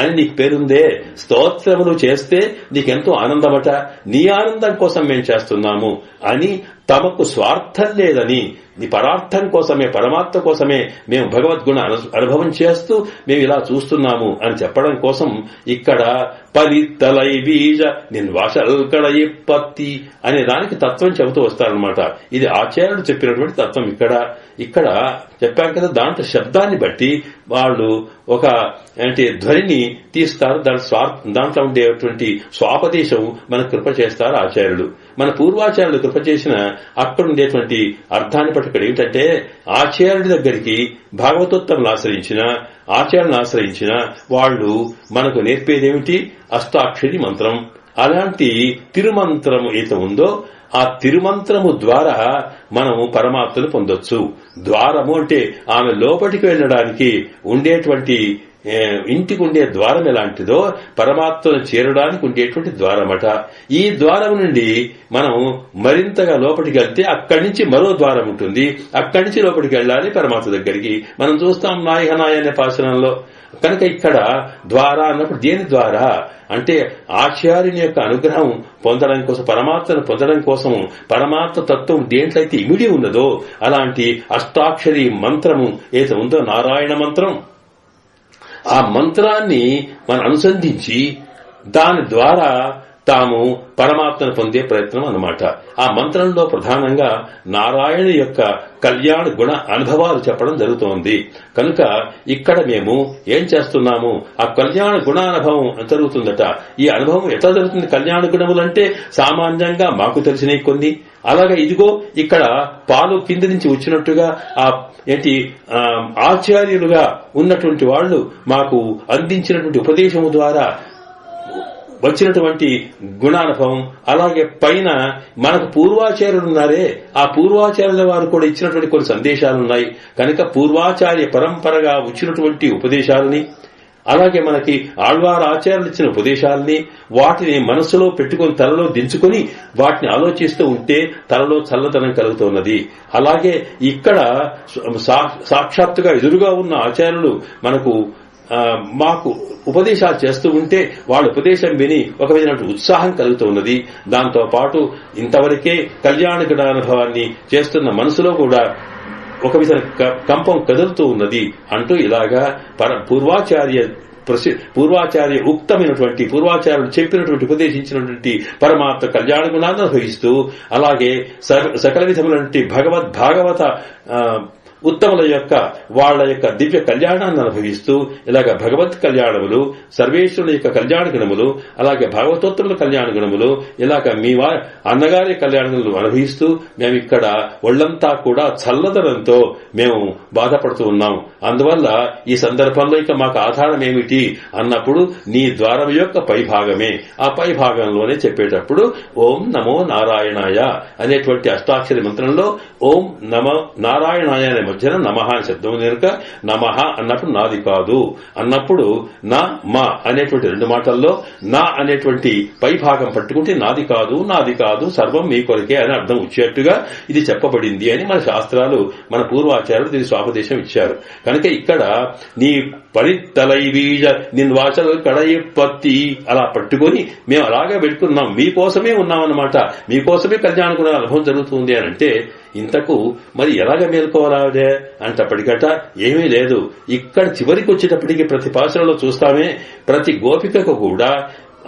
అని నీకు పేరుందే. స్తోత్రములు చేస్తే నీకెంతో ఆనందమట, నీ ఆనందం కోసం మేము చేస్తున్నాము అని తమకు స్వార్థం లేదని, నీ పరార్థం కోసమే, పరమాత్మ కోసమే మేము భగవద్గుణ అనుభవం చేస్తూ మేము ఇలా చూస్తున్నాము అని చెప్పడం కోసం ఇక్కడ పరితలై బీజ నిన్వాషల్కడయిప్పత్తి అనే దానికి తత్వం చెబుతూ వస్తారనమాట. ఇది ఆచార్యుడు చెప్పినటువంటి తత్వం. ఇక్కడ చెప్పారు కదా, దాంట్లో శబ్దాన్ని బట్టి వాళ్ళు ఒక ధ్వనిని తీస్తారు. దాంట్లో ఉండేటువంటి స్వాపదేశం మన కృప చేస్తారు ఆచార్యులు. మన పూర్వాచార్యులు కృప చేసిన అక్కడ ఉండేటువంటి అర్థాన్ని బట్టి ఇక్కడ ఏమిటంటే ఆచార్యుడి దగ్గరికి భాగవతోత్తములు ఆశ్రయించిన, ఆచార్యులను ఆశ్రయించిన వాళ్ళు మనకు నేర్పేదేమిటి? అష్టాక్షరి మంత్రం. అలాంటి తిరుమంత్రం ఏదో ఉందో ఆ తిరుమంత్రము ద్వారా మనము పరమాత్మను పొందొచ్చు. ద్వారము అంటే ఆమె లోపలికి వెళ్ళడానికి ఉండేటువంటి ఇంటికి ఉండే ద్వారం ఎలాంటిదో పరమాత్మను చేరడానికి ఉండేటువంటి ద్వారమట. ఈ ద్వారం నుండి మనం మరింతగా లోపలికి వెళ్తే అక్కడి నుంచి మరో ద్వారం ఉంటుంది. అక్కడి నుంచి లోపలికి వెళ్ళాలి పరమాత్మ దగ్గరికి. మనం చూస్తాం నాయహనాయ అనే పాశనంలో. కనుక ఇక్కడ ద్వారా అన్నప్పుడు దేని ద్వారా అంటే ఆచార్యుని యొక్క అనుగ్రహం పొందడం కోసం, పరమాత్మను పొందడం కోసం పరమాత్మ తత్వం దేంట్లయితే ఇమిడి ఉన్నదో అలాంటి అష్టాక్షరి మంత్రము ఏదో ఉందో నారాయణ మంత్రం, ఆ మంత్రాన్ని మనం అనుసంధించి దాని ద్వారా తాము పరమాత్మను పొందే ప్రయత్నం అన్నమాట. ఆ మంత్రంలో ప్రధానంగా నారాయణ యొక్క కళ్యాణ గుణ అనుభవాలు చెప్పడం జరుగుతోంది. కనుక ఇక్కడ మేము ఏం చేస్తున్నాము, ఆ కళ్యాణ గుణానుభవం జరుగుతుందట. ఈ అనుభవం ఎట్లా జరుగుతుంది? కళ్యాణ గుణములంటే సామాన్యంగా మాకు తెలిసినవి కొన్ని. అలాగే ఇదిగో ఇక్కడ పాలు కింద నుంచి వచ్చినట్టుగా ఆ ఆచార్యులుగా ఉన్నటువంటి వాళ్ళు మాకు అందించినటువంటి ఉపదేశము ద్వారా వచ్చినటువంటి గుణానుభవం. అలాగే పైన మనకు పూర్వాచార్యులు ఉన్నారే, ఆ పూర్వాచార్యుల వారు కూడా ఇచ్చినటువంటి కొన్ని సందేశాలున్నాయి. కనుక పూర్వాచార్య పరంపరగా వచ్చినటువంటి ఉపదేశాలని, అలాగే మనకి ఆళ్వార్ ఆచార్యులు ఇచ్చిన ఉపదేశాలని వాటిని మనసులో పెట్టుకుని తలలో దించుకుని వాటిని ఆలోచిస్తూ ఉంటే తలలో చల్లదనం కలుగుతున్నది. అలాగే ఇక్కడ సాక్షాత్తుగా ఎదురుగా ఉన్న ఆచార్యులు మాకు ఉపదేశాలు చేస్తూ ఉంటే వాళ్ళ ఉపదేశం విని ఒక విధమైన ఉత్సాహం కలుగుతూ ఉన్నది. దాంతో పాటు ఇంతవరకే కళ్యాణ గుణానుభవాన్ని చేస్తున్న మనసులో కూడా ఒక విధంగా కంపం కదులుతూ ఉన్నది అంటూ ఇలాగా పూర్వాచార్య ఉక్తమైనటువంటి పూర్వాచార్యులు చెప్పినటువంటి ఉపదేశించినటువంటి పరమాత్మ కళ్యాణ గుణాన్ని అనుభవిస్తూ అలాగే సకల విధములైనటువంటి భాగవత ఉత్తముల యొక్క వాళ్ళ యొక్క దివ్య కళ్యాణాన్ని అనుభవిస్తూ ఇలాగ భగవత్ కళ్యాణములు, సర్వేశ్వరుల యొక్క కళ్యాణ గుణములు, అలాగే భాగవతోత్తముల కళ్యాణ గుణములు, ఇలాగ మీ అన్నగారి కళ్యాణ గుణములు అనుభవిస్తూ మేమిక్కడ ఒళ్లంతా కూడా చల్లదనంతో మేము బాధపడుతూ ఉన్నాం. అందువల్ల ఈ సందర్భంలో ఇక మాకు ఆధారం ఏమిటి అన్నప్పుడు నీ ద్వారం యొక్క పైభాగమే. ఆ పైభాగంలోనే చెప్పేటప్పుడు ఓం నమో నారాయణాయ అనేటువంటి అష్టాక్షరి మంత్రంలో ఓం నమో నారాయణాయ అనే మధ్యన నమః అని శబ్దం కనుక నమః అన్నప్పుడు నాది కాదు అన్నప్పుడు నా మా అనేటువంటి రెండు మాటల్లో నా అనేటువంటి పై భాగం పట్టుకుంటే నాది కాదు సర్వం మీ కొరకే అని అర్థం వచ్చేట్టుగా ఇది చెప్పబడింది అని మన శాస్త్రాలు, మన పూర్వాచార్యులు దీని స్వాపదేశం ఇచ్చారు. కనుక ఇక్కడ నీ పరితలై బీజ నిన్వాచలు కడయి పత్తి అలా పట్టుకొని మేము అలాగే పెట్టుకున్నాం, మీకోసమే ఉన్నామన్నమాట, మీకోసమే కళ్యాణ గుణ అనుభవం జరుగుతుంది అని అంటే ఇంతకు మరి ఎలాగ మేల్కోవాలాదే అంటప్పటికట ఏమీ లేదు. ఇక్కడ చివరికి వచ్చేటప్పటికి ప్రతి పాశంలో చూస్తామే ప్రతి గోపికకు కూడా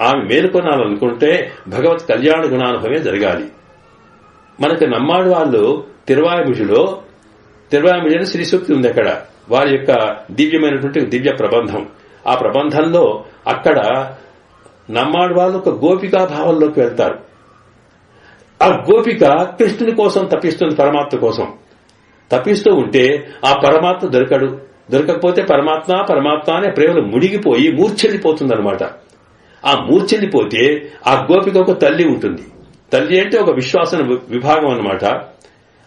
ఆమె మేల్కొనాలనుకుంటే భగవత్ కళ్యాణ గుణానుభవమే జరగాలి. మనకు నమ్మాడు వాళ్ళు తిరువామిషుడు శ్రీ సూక్తి ఉంది. అక్కడ వారి యొక్క దివ్యమైనటువంటి దివ్య ప్రబంధం. ఆ ప్రబంధంలో అక్కడ నమ్మాడు వాళ్ళు ఒక గోపికా భావంలోకి వెళ్తారు. ఆ గోపిక కృష్ణుని కోసం తప్పిస్తుంది, పరమాత్మ కోసం తప్పిస్తూ ఉంటే ఆ పరమాత్మ దొరకకపోతే పరమాత్మ అనే ప్రేమలో మునిగిపోయి మూర్ఛెల్లిపోతుందన్నమాట. ఆ మూర్ఛెల్లిపోతే ఆ గోపిక ఒక తల్లి ఉంటుంది. తల్లి అంటే ఒక విశ్వాసన విభాగం అన్నమాట.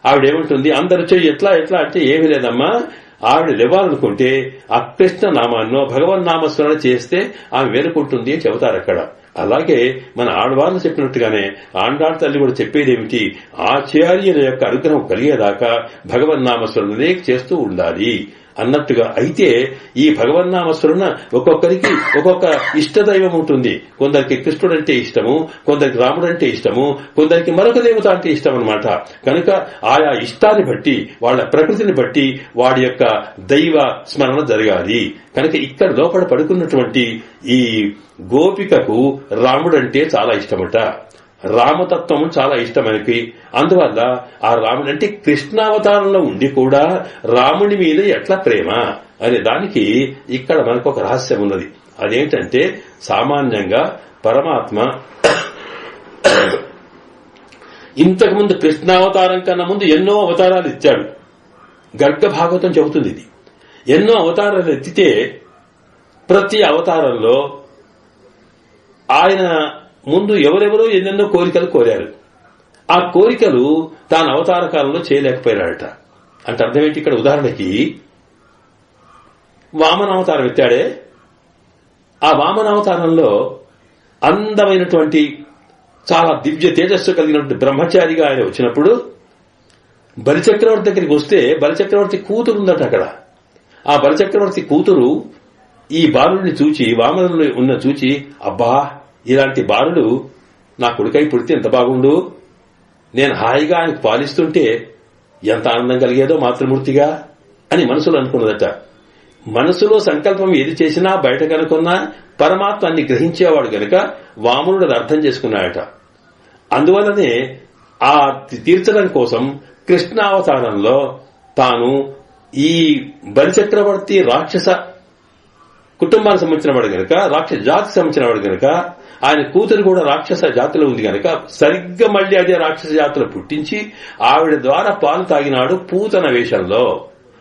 ఆవిడేముంటుంది, అందరు చెయ్యి ఎట్లా అంటే ఏమీ లేదమ్మా, ఆవిడ లేవాలనుకుంటే ఆ కృష్ణ నామాన్నో భగవన్నామస్మరణ చేస్తే ఆమె వేలుకుంటుంది అని చెబుతారు అక్కడ. అలాగే మన ఆడవాళ్ళు చెప్పినట్టుగానే ఆండాళ్ళ తల్లి కూడా చెప్పేదేమిటి, ఆచార్యుల యొక్క అనుగ్రహం కలిగేదాకా భగవన్నామస్మరణనే చేస్తూ ఉండాలి అన్నట్టుగా. అయితే ఈ భగవన్నామస్మరణ ఒక్కొక్కరికి ఒక్కొక్క ఇష్టదైవం ఉంటుంది. కొందరికి కృష్ణుడు అంటే ఇష్టము, కొందరికి రాముడు అంటే ఇష్టము, కొందరికి మరొక దేవత అంటే ఇష్టం అన్నమాట. కనుక ఆయా ఇష్టాన్ని బట్టి వాళ్ళ ప్రకృతిని బట్టి వాడి యొక్క దైవ స్మరణ జరగాలి. కనుక ఇక్కడ లోపల పడుకున్నటువంటి ఈ గోపికకు రాముడంటే చాలా ఇష్టమట, రామతత్వం చాలా ఇష్టమనికి. అందువల్ల ఆ రాముడు అంటే కృష్ణావతారంలో ఉండి కూడా రాముని మీద ఎట్లా ప్రేమ అనే దానికి ఇక్కడ మనకు ఒక రహస్యం ఉన్నది. అదేంటంటే సామాన్యంగా పరమాత్మ ఇంతకుముందు కృష్ణావతారం కన్నా ముందు ఎన్నో అవతారాలు ఇచ్చాడు. గర్గ భాగవతం చెబుతుంది ఇది. ఎన్నో అవతారాలు ఎత్తితే ప్రతి అవతారంలో ఆయన ముందు ఎవరెవరో ఎన్నెన్నో కోరికలు కోరారు. ఆ కోరికలు తాను అవతార కాలంలో చేయలేకపోయాడట. అంటే అర్థమేంటి? ఇక్కడ ఉదాహరణకి వామనావతారం ఎత్తాడే, ఆ వామనావతారంలో అందమైనటువంటి చాలా దివ్య తేజస్సు కలిగినటువంటి బ్రహ్మచారిగా ఆయన వచ్చినప్పుడు బలిచక్రవర్తి దగ్గరికి వస్తే బలిచక్రవర్తి కూతురు ఉందట అక్కడ. ఆ బలిచక్రవర్తి కూతురు ఈ బాలుడిని చూచి, వామనుని ఉన్న చూచి, అబ్బా ఇలాంటి బాలుడు నా కొడుకై పుడితే ఎంత బాగుండు, నేను హాయిగా ఆయనకు పాలిస్తుంటే ఎంత ఆనందం కలిగేదో మాతృమూర్తిగా అని మనసులో అనుకున్నదట. మనసులో సంకల్పం ఏది చేసినా బయట కనుకున్నా పరమాత్మాన్ని గ్రహించేవాడు గనక వామనుడు అది అర్థం చేసుకున్నాడట. అందువల్లనే ఆ తీర్చడం కోసం కృష్ణావతారంలో తాను ఈ బలిచక్రవర్తి రాక్షస కుటుంబానికి సంబంధించిన వాడు గనక, రాక్షస జాతికి సంబంధించిన వాడు గనక, ఆయన కూతురు కూడా రాక్షస జాతిలో ఉంది గనక సరిగ్గా మళ్లీ అదే రాక్షస జాతిలో పుట్టించి ఆవిడ ద్వారా పాలు తాగినాడు పూతన వేషంలో,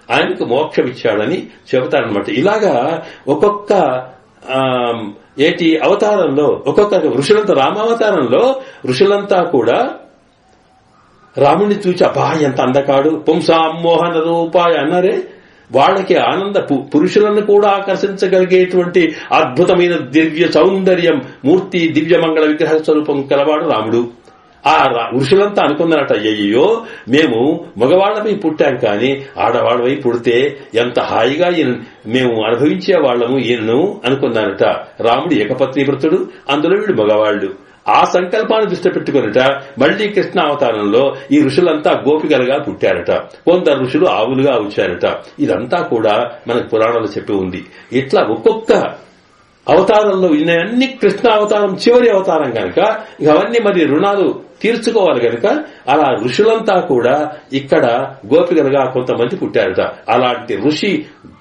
ఆయనకు మోక్షం ఇచ్చాడని చెబుతారనమాట. ఇలాగా ఒక్కొక్క అవతారంలో ఒక్కొక్క ఋషులంతా, రామావతారంలో ఋషులంతా కూడా రాముడిని చూచి అబ్బా ఎంత అందకాడు పుంసామోహన రూపాయ అన్నారే, వాళ్ళకి ఆనంద పురుషులను కూడా ఆకర్షించగలిగేటువంటి అద్భుతమైన దివ్య సౌందర్యం మూర్తి దివ్య మంగళ విగ్రహ స్వరూపం కలవాడు రాముడు. ఆ ఋషులంతా అనుకున్నారట, అయ్యయ్యో మేము మగవాళ్లపై పుట్టాం కానీ ఆడవాళ్లపై పుడితే ఎంత హాయిగా మేము అనుభవించే వాళ్లము ఈయనను అనుకున్నారట. రాముడు ఏకపత్ని వ్రతుడు, అందులో వీడు మగవాళ్లు. ఆ సంకల్పాన్ని దృష్టి పెట్టుకున్నట మళ్లీ కృష్ణ అవతారంలో ఈ ఋషులంతా గోపికలుగా పుట్టారట, కొందరు ఋషులు ఆవులుగా వచ్చారట. ఇదంతా కూడా మనకు పురాణాలు చెప్పి ఉంది. ఇట్లా ఒక్కొక్క అవతారంలో ఇన్ని కృష్ణ అవతారం చివరి అవతారం కనుక అవన్నీ మరి రుణాలు తీర్చుకోవాలి కనుక అలా ఋషులంతా కూడా ఇక్కడ గోపికలుగా కొంతమంది పుట్టారట. అలాంటి ఋషి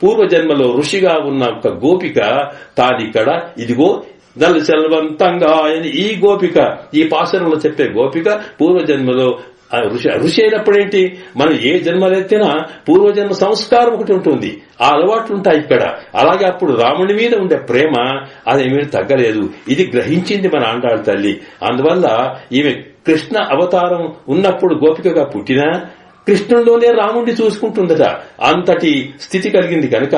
పూర్వజన్మలో ఋషిగా ఉన్న ఒక గోపిక తానిక్కడ ఇదిగో దళ సెల్వంతంగా అని ఈ గోపిక, ఈ పాశరంలో చెప్పే గోపిక పూర్వజన్మలో ఋషి అయినప్పుడేంటి, మనం ఏ జన్మలెత్తినా పూర్వజన్మ సంస్కారం ఒకటి ఉంటుంది, ఆ అలవాట్లు ఉంటాయి ఇక్కడ. అలాగే అప్పుడు రాముని మీద ఉండే ప్రేమ అదేమీ తగ్గలేదు. ఇది గ్రహించింది మన ఆండాళ్ళ తల్లి. అందువల్ల ఈమె కృష్ణ అవతారం ఉన్నప్పుడు గోపికగా పుట్టినా కృష్ణుల్లోనే రాముడిని చూసుకుంటుందట. అంతటి స్థితి కలిగింది కనుక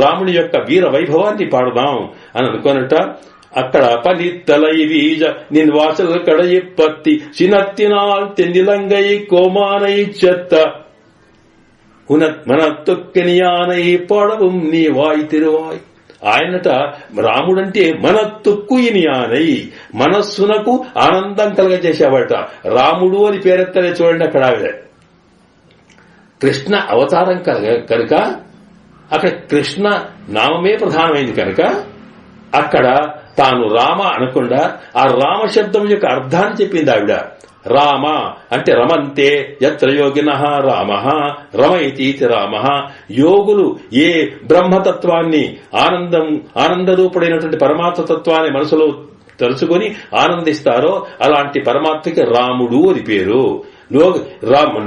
రాముని యొక్క వీర వైభవాన్ని పాడదాం అని అనుకోనట. అక్కడ పలిత్తలై వీజ నిన్ వాసల్ కడయి పత్తి చినత్తినాల్ తెందిలంగై కోమానై చెత్త మన తొక్కినియానై పాడవం నీ వాయి తిరువాయి. ఆయనట రాముడంటే మన తుక్కుయినియానై, మనస్సునకు ఆనందం కలగజేసేవాట. రాముడు అని పేరెత్తలే చూడండి అక్కడ ఆవిడ కృష్ణ అవతారం కనుక అక్కడ కృష్ణ నామమే ప్రధానమైంది కనుక అక్కడ తాను రామ అనకుండా ఆ రామ శబ్దం యొక్క అర్థాన్ని చెప్పింది ఆవిడ. రామ అంటే రమంతే యత్ర యోగినః రామః రమయితీతి రామః. యోగులు ఏ బ్రహ్మతత్వాన్ని ఆనందరూపుడైనటువంటి పరమాత్మ తత్వాన్ని మనసులో తలుచుకొని ఆనందిస్తారో అలాంటి పరమాత్మకి రాముడు అని పేరు.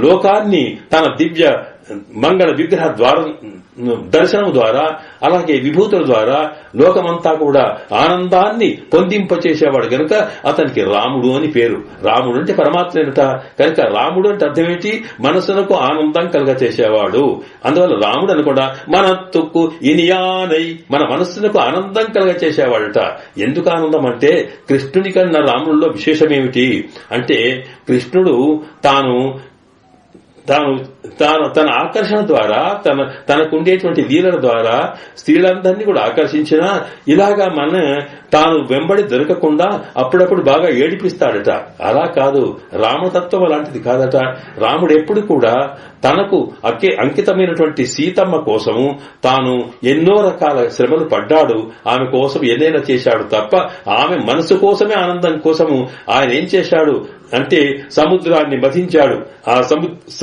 లోకాన్ని తన దివ్య మంగళ విగ్రహ దర్శనం ద్వారా అలాగే విభూతుల ద్వారా లోకమంతా కూడా ఆనందాన్ని పొందింపచేసేవాడు కనుక అతనికి రాముడు అని పేరు. రాముడు అంటే పరమాత్మేనట కనుక రాముడు అంటే అర్థమేంటి, మనసునకు ఆనందం కలగచేసేవాడు. అందువల్ల రాముడు అని కూడా మన తుక్కు ఇనియానై, మన మనస్సునకు ఆనందం కలగచేసేవాడట. ఎందుకు ఆనందం అంటే కృష్ణుని కన్నా రాముడిలో విశేషమేమిటి అంటే కృష్ణుడు తన ఆకర్షణ ద్వారా తనకుండేటువంటి లీలల ద్వారా స్త్రీలందరినీ కూడా ఆకర్షించినా ఇలాగా తాను వెంబడి దొరకకుండా అప్పుడప్పుడు బాగా ఏడిపిస్తాడట. అలా కాదు, రామతత్వం అలాంటిది కాదట. రాముడు ఎప్పుడు కూడా తనకు అంకితమైనటువంటి సీతమ్మ కోసము తాను ఎన్నో రకాల శ్రమలు పడ్డాడు, ఆమె కోసం ఏదైనా చేశాడు తప్ప ఆమె మనసు కోసమే ఆనందం కోసము ఆయన ఏం చేశాడు అంటే సముద్రాన్ని మధించాడు, ఆ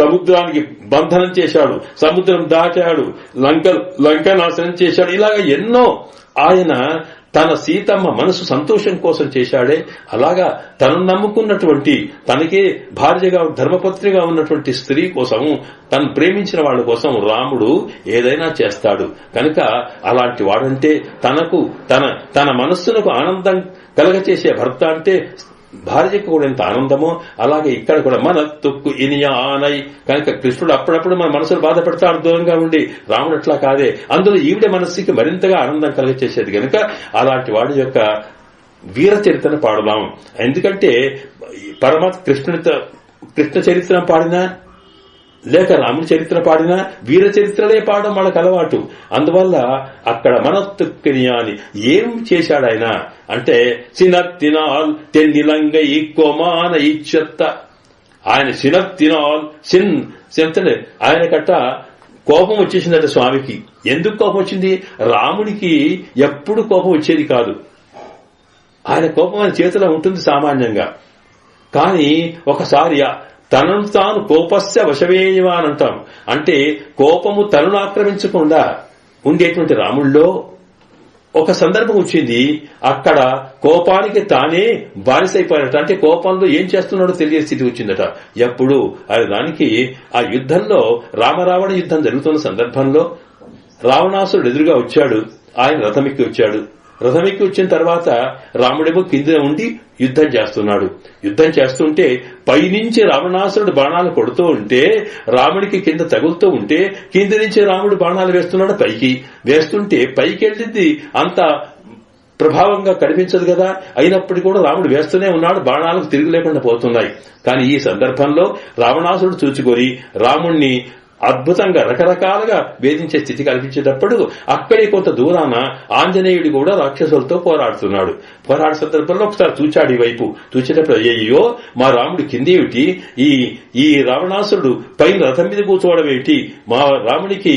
సముద్రానికి బంధనం చేశాడు, సముద్రం దాటాడు, లంక నాశనం చేశాడు. ఇలాగ ఎన్నో ఆయన తన సీతమ్మ మనసు సంతోషం కోసం చేశాడే. అలాగా తను నమ్ముకున్నటువంటి తనకే భార్యగా ధర్మపత్నిగా ఉన్నటువంటి స్త్రీ కోసము తను ప్రేమించిన వాళ్ళ కోసం రాముడు ఏదైనా చేస్తాడు కనుక అలాంటి వాడంటే తన మనస్సునకు ఆనందం కలగచేసే భర్త అంటే భార్యకు కూడా ఎంత ఆనందమో అలాగే ఇక్కడ కూడా మన తొక్కు ఇనియానై కనుక కృష్ణుడు అప్పుడప్పుడు మన మనసును బాధపడతాడు దూరంగా ఉండి, రాముడు అట్లా కాదే, అందులో ఈవిడ మనస్సుకి మరింతగా ఆనందం కలిగచేసేది కనుక అలాంటి వాడి యొక్క వీర చరిత్రను పాడుదాం. ఎందుకంటే పరమాత్మ కృష్ణ చరిత్ర పాడినా లేక రాముడి చరిత్ర పాడినా వీర చరిత్రలే పాడడం వాళ్ళకి అలవాటు. అందువల్ల అక్కడ మనత్తుక్కినియాని ఏం చేశాడు ఆయన అంటే సినత్తినాల్ తెన్నిలంగ ఈక్కోమాన ఈచ్చత్త, ఆయన సినత్తినాల్ సినత్తనే ఆయన కట్ట కోపం వచ్చేసిందట స్వామికి. ఎందుకు కోపం వచ్చింది? రాముడికి ఎప్పుడు కోపం వచ్చేది కాదు, ఆయన కోపం ఆయన చేతిలో ఉంటుంది సామాన్యంగా. కానీ ఒకసారి తనను తాను కోపస్య వశవేయవా అని అంటాం. అంటే కోపము తనను ఆక్రమించకుండా ఉండేటువంటి రాముల్లో ఒక సందర్భం వచ్చింది. అక్కడ కోపానికి తానే బానిసైపోయినట. అంటే కోపంలో ఏం చేస్తున్నాడో తెలియని స్థితి వచ్చిందట. ఎప్పుడు అది దానికి ఆ యుద్ధంలో రామరావణ యుద్ధం జరుగుతున్న సందర్భంలో రావణాసురుడు ఎదురుగా వచ్చాడు. ఆయన రథమెక్కి వచ్చాడు. రథమెక్కి వచ్చిన తర్వాత రాముడేమో కింద ఉండి యుద్ధం చేస్తున్నాడు. యుద్ధం చేస్తుంటే పైనుంచి రావణాసురుడు బాణాలు కొడుతూ ఉంటే రాముడికి కింద తగులుతూ ఉంటే కింద నుంచి రాముడు బాణాలు వేస్తున్నాడు. పైకి వేస్తుంటే పైకి వెళ్ళింది అంత ప్రభావంగా కనిపించదు కదా. అయినప్పటికీ కూడా రాముడు వేస్తూనే ఉన్నాడు, బాణాలకు తిరిగి లేకుండా పోతున్నాయి. కానీ ఈ సందర్భంలో రావణాసురుడు చూచుకొని రాముణ్ణి అద్భుతంగా రకరకాలుగా వేధించే స్థితి కల్పించేటప్పుడు అక్కడే కొంత దూరాన ఆంజనేయుడు కూడా రాక్షసులతో పోరాడుతున్నాడు. పోరాడే సందర్భంలో ఒకసారి చూచాడు ఈ వైపు. చూచేటప్పుడు అయ్యో మా రాముడు కిందేమిటి, ఈ రావణాసురుడు పైన రథం మీద కూర్చోవడం ఏమిటి, మా రాముడికి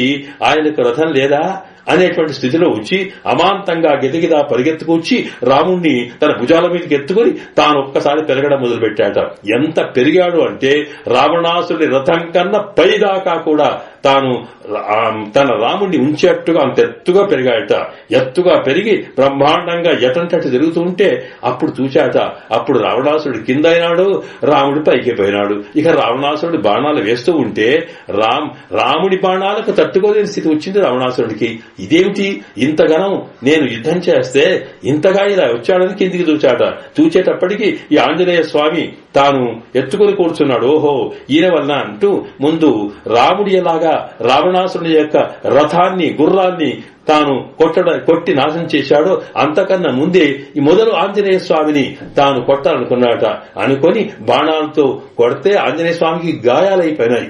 ఆయనకు రథం లేదా అనేటువంటి స్థితిలో వచ్చి అమాంతంగా గెదిగిదా పరిగెత్తుకొచ్చి రాముణ్ణి తన భుజాల మీదకి ఎత్తుకుని తాను ఒక్కసారి పెరగడం మొదలుపెట్టాట. ఎంత పెరిగాడు అంటే రావణాసుడి రథం కన్నా పైదాకా కూడా తాను తన రాముణ్ణి ఉంచేట్టుగా అంత ఎత్తుగా పెరిగాయట. ఎత్తుగా పెరిగి బ్రహ్మాండంగా ఎటంటట్టు తిరుగుతూ ఉంటే అప్పుడు చూచాట. అప్పుడు రావణాసుడు కింద అయినాడు, రాముడు పైకి పోయినాడు. ఇక రావణాసురుడు బాణాలు వేస్తూ ఉంటే రాముడి బాణాలకు తట్టుకోలేని స్థితి వచ్చింది రావణాసురుడికి. ఇదేమిటి ఇంతగానం నేను యుద్ధం చేస్తే ఇంతగా ఇలా వచ్చాడని కిందికి చూచాట. చూచేటప్పటికి ఈ ఆంజనేయ స్వామి తాను ఎత్తుకుని కూర్చున్నాడు. ఓహో ఈయన వల్ల అంటూ ముందు రాముడి ఎలాగా రావణాసురుని యొక్క రథాన్ని గుర్రాన్ని తాను కొట్టి నాశనం చేశాడో అంతకన్నా ముందే ఈ మొదలు ఆంజనేయ స్వామిని తాను కొట్టాలనుకున్నాట. అనుకొని బాణాలతో కొడితే ఆంజనేయ స్వామికి గాయాలైపోయినాయి,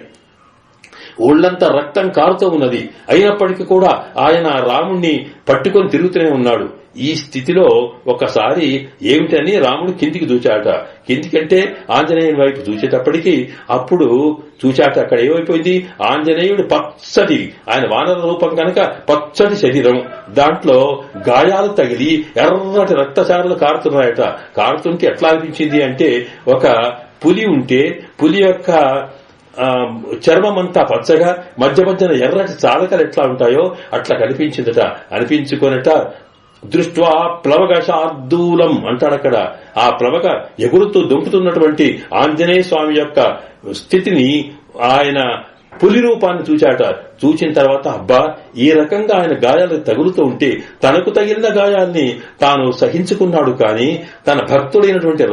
ఒళ్లంతా రక్తం కారుతూ ఉన్నది. అయినప్పటికీ కూడా ఆయన రాముణ్ణి పట్టుకొని తిరుగుతూనే ఉన్నాడు. ఈ స్థితిలో ఒకసారి ఏమిటని రాముడు కిందికి దూచాట. కిందికంటే ఆంజనేయుని వైపు చూచేటప్పటికీ అప్పుడు చూచాట అక్కడ ఏమైపోయింది, ఆంజనేయుడు పచ్చటి, ఆయన వానర రూపం కనుక పచ్చటి శరీరం, దాంట్లో గాయాలు తగిలి ఎర్రటి రక్తచారులు కారుతున్నాయట. కారుతుంటే ఎట్లా అనిపించింది అంటే ఒక పులి ఉంటే పులి యొక్క చర్మం అంతా పచ్చగా మధ్య మధ్యన ఎర్రటి చాలకలు ఎట్లా ఉంటాయో అట్లా కనిపించిందట. అనిపించుకొనట దృష్ట్వా ప్లవగ శార్దూలం అంటాడు అక్కడ. ఆ ప్లవగ ఎగురుతూ దుంకుతున్నటువంటి ఆంజనేయ స్వామి యొక్క స్థితిని ఆయన పులి రూపాన్ని చూచాట. చూచిన తర్వాత అబ్బా ఈ రకంగా ఆయన గాయాలు తగులుతూ ఉంటే తనకు తగిలిన గాయాల్ని తాను సహించుకున్నాడు. కానీ తన భక్తుడైనటువంటి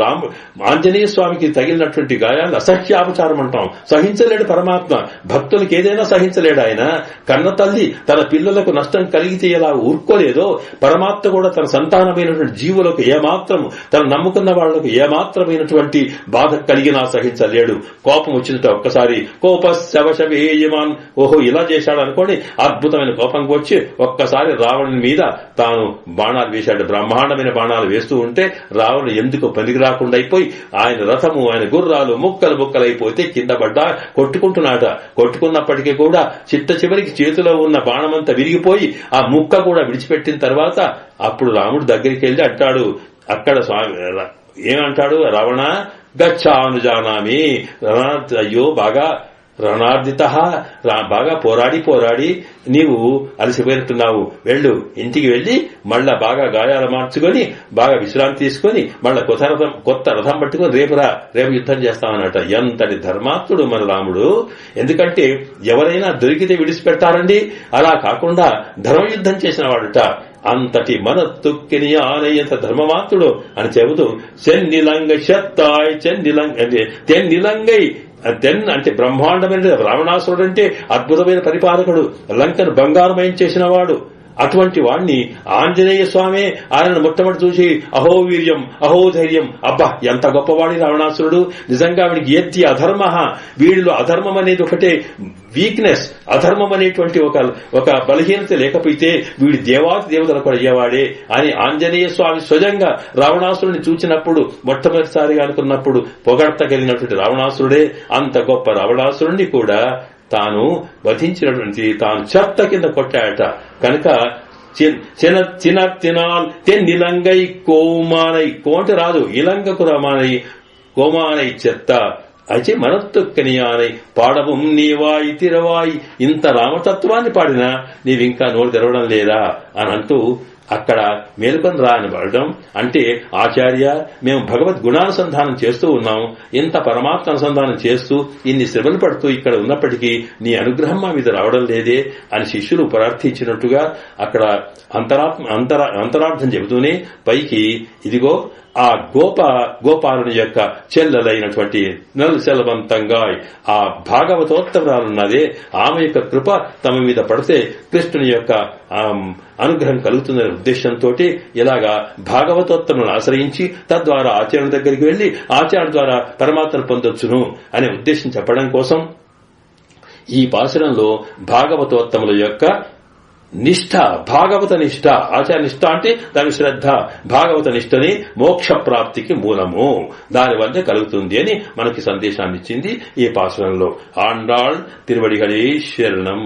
ఆంజనేయ స్వామికి తగిలినటువంటి గాయాలను అసహ్యాపచారం అంటాం. సహించలేడు పరమాత్మ. భక్తులకు ఏదైనా సహించలేడు ఆయన. కన్న తల్లి తన పిల్లలకు నష్టం కలిగితే ఎలా ఊరుకోలేదో పరమాత్మ కూడా తన సంతానమైనటువంటి జీవులకు ఏమాత్రం, తను నమ్ముకున్న వాళ్లకు ఏమాత్రమైనటువంటి బాధ కలిగినా సహించలేడు. కోపం వచ్చిందట. ఒక్కసారి కోపశవశవేయమాన్, ఓహో ఇలా చేశాడు అనుకోండి, అద్భుతమైన కోపంకి వచ్చి ఒక్కసారి రావణుని మీద తాను బాణాలు వేశాడు. బ్రహ్మాండమైన బాణాలు వేస్తూ ఉంటే రావణుడు ఎందుకు పనికి రాకుండా అయిపోయి ఆయన రథము ఆయన గుర్రాలు ముక్కలు ముక్కలైపోతే కింద పడ్డా కొట్టుకుంటున్నాట. కొట్టుకున్నప్పటికీ కూడా చివరికి చేతిలో ఉన్న బాణమంతా విరిగిపోయి ఆ ముక్క కూడా విడిచిపెట్టిన తర్వాత అప్పుడు రాముడు దగ్గరికి వెళ్లి అంటాడు, అక్కడ స్వామి ఏమంటాడు, రావణ గచ్చానుజానామి, అయ్యో బాగా రణార్జిత, బాగా పోరాడి నీవు అలసిపోయినట్టున్నావు, వెళ్ళు, ఇంటికి వెళ్లి మళ్ళా బాగా గాయాలు మార్చుకొని బాగా విశ్రాంతి తీసుకొని మళ్ళా కొత్త రథం పట్టుకొని రేపు యుద్ధం చేస్తామన్నట. ఎంతటి ధర్మాత్ముడు మన రాముడు! ఎందుకంటే ఎవరైనా దొరికితే విడిచిపెట్టారండి, అలా కాకుండా ధర్మయుద్ధం చేసిన వాడుట. అంతటి మన తుక్కిని ఆనయ్యంత ధర్మమాత్రుడు అని చెబుతూ చెన్నిలంగ శత్తాయ్ తెన్నిలంగై అంటే బ్రహ్మాండమైన రావణాసురుడు అంటే అద్భుతమైన పరిపాలకుడు, లంకను బంగారమయం చేసిన వాడు. అటువంటి వాణ్ణి ఆంజనేయ స్వామి ఆయనను మొట్టమొదటి చూసి అహో వీర్యం అహో ధైర్యం, అబ్బా ఎంత గొప్పవాడి రావణాసురుడు, నిజంగా వీడికి ఎత్తి అధర్మ, వీడిలో అధర్మం అనేది ఒకటే వీక్నెస్, అధర్మం అనేటువంటి ఒక బలహీనత లేకపోతే వీడి దేవతలకు అయ్యేవాడే అని ఆంజనేయ స్వామి స్వయంగా రావణాసురుడిని చూచినప్పుడు మొట్టమొదటిసారిగా అనుకున్నప్పుడు పొగడ్తగలిగినటువంటి రావణాసురుడే. అంత గొప్ప రావణాసురుడిని కూడా తాను వధించినటువంటి తాను చెత్త కింద కొట్టాడట. కనుక తెన్నిలంగై కోమానై, కోంట రాదు, ఇలంగకు రమానై కోమానై చెత్త అయితే మనత్తొక్కనియానై పాడవం నీవాయి తిరవాయి. ఇంత రామతత్వాన్ని పాడినా నీవింకా నోరు తెరవడం లేదా అని అంటూ అక్కడ మేలుకొని రా అని పడడం అంటే, ఆచార్య మేము భగవద్ గుణానుసంధానం చేస్తూ ఉన్నాం, ఇంత పరమాత్మ అనుసంధానం చేస్తూ ఇన్ని శ్రమలు పడుతూ ఇక్కడ ఉన్నప్పటికీ నీ అనుగ్రహం మా మీద రావడం లేదే అని శిష్యులు ప్రార్థించినట్టుగా అక్కడ అంతరార్థం చెబుతూనే పైకి ఇదిగో ఆ గోపాలుని యొక్క చెల్లెలైనటువంటి నలుశలవంతంగా ఆ భాగవతోత్తరాలున్నదే, ఆమె యొక్క కృప తమ మీద పడితే కృష్ణుని యొక్క అనుగ్రహం కలుగుతుందనే ఉద్దేశంతో ఇలాగా భాగవతోత్తములను ఆశ్రయించి తద్వారా ఆచార్యుల దగ్గరికి వెళ్లి ఆచార్య ద్వారా పరమాత్మను పొందొచ్చును అనే ఉద్దేశం చెప్పడం కోసం ఈ పాశురంలో భాగవతోత్తముల యొక్క నిష్ఠ, భాగవత నిష్ఠ, ఆచార్య నిష్ఠ అంటే దాని శ్రద్ధ, భాగవత నిష్ఠని మోక్ష ప్రాప్తికి మూలము, దానివల్ల కలుగుతుంది అని మనకి సందేశాన్ని ఇచ్చింది ఈ పాశురంలో. ఆండాళ్ తిరువడిగళే శరణం.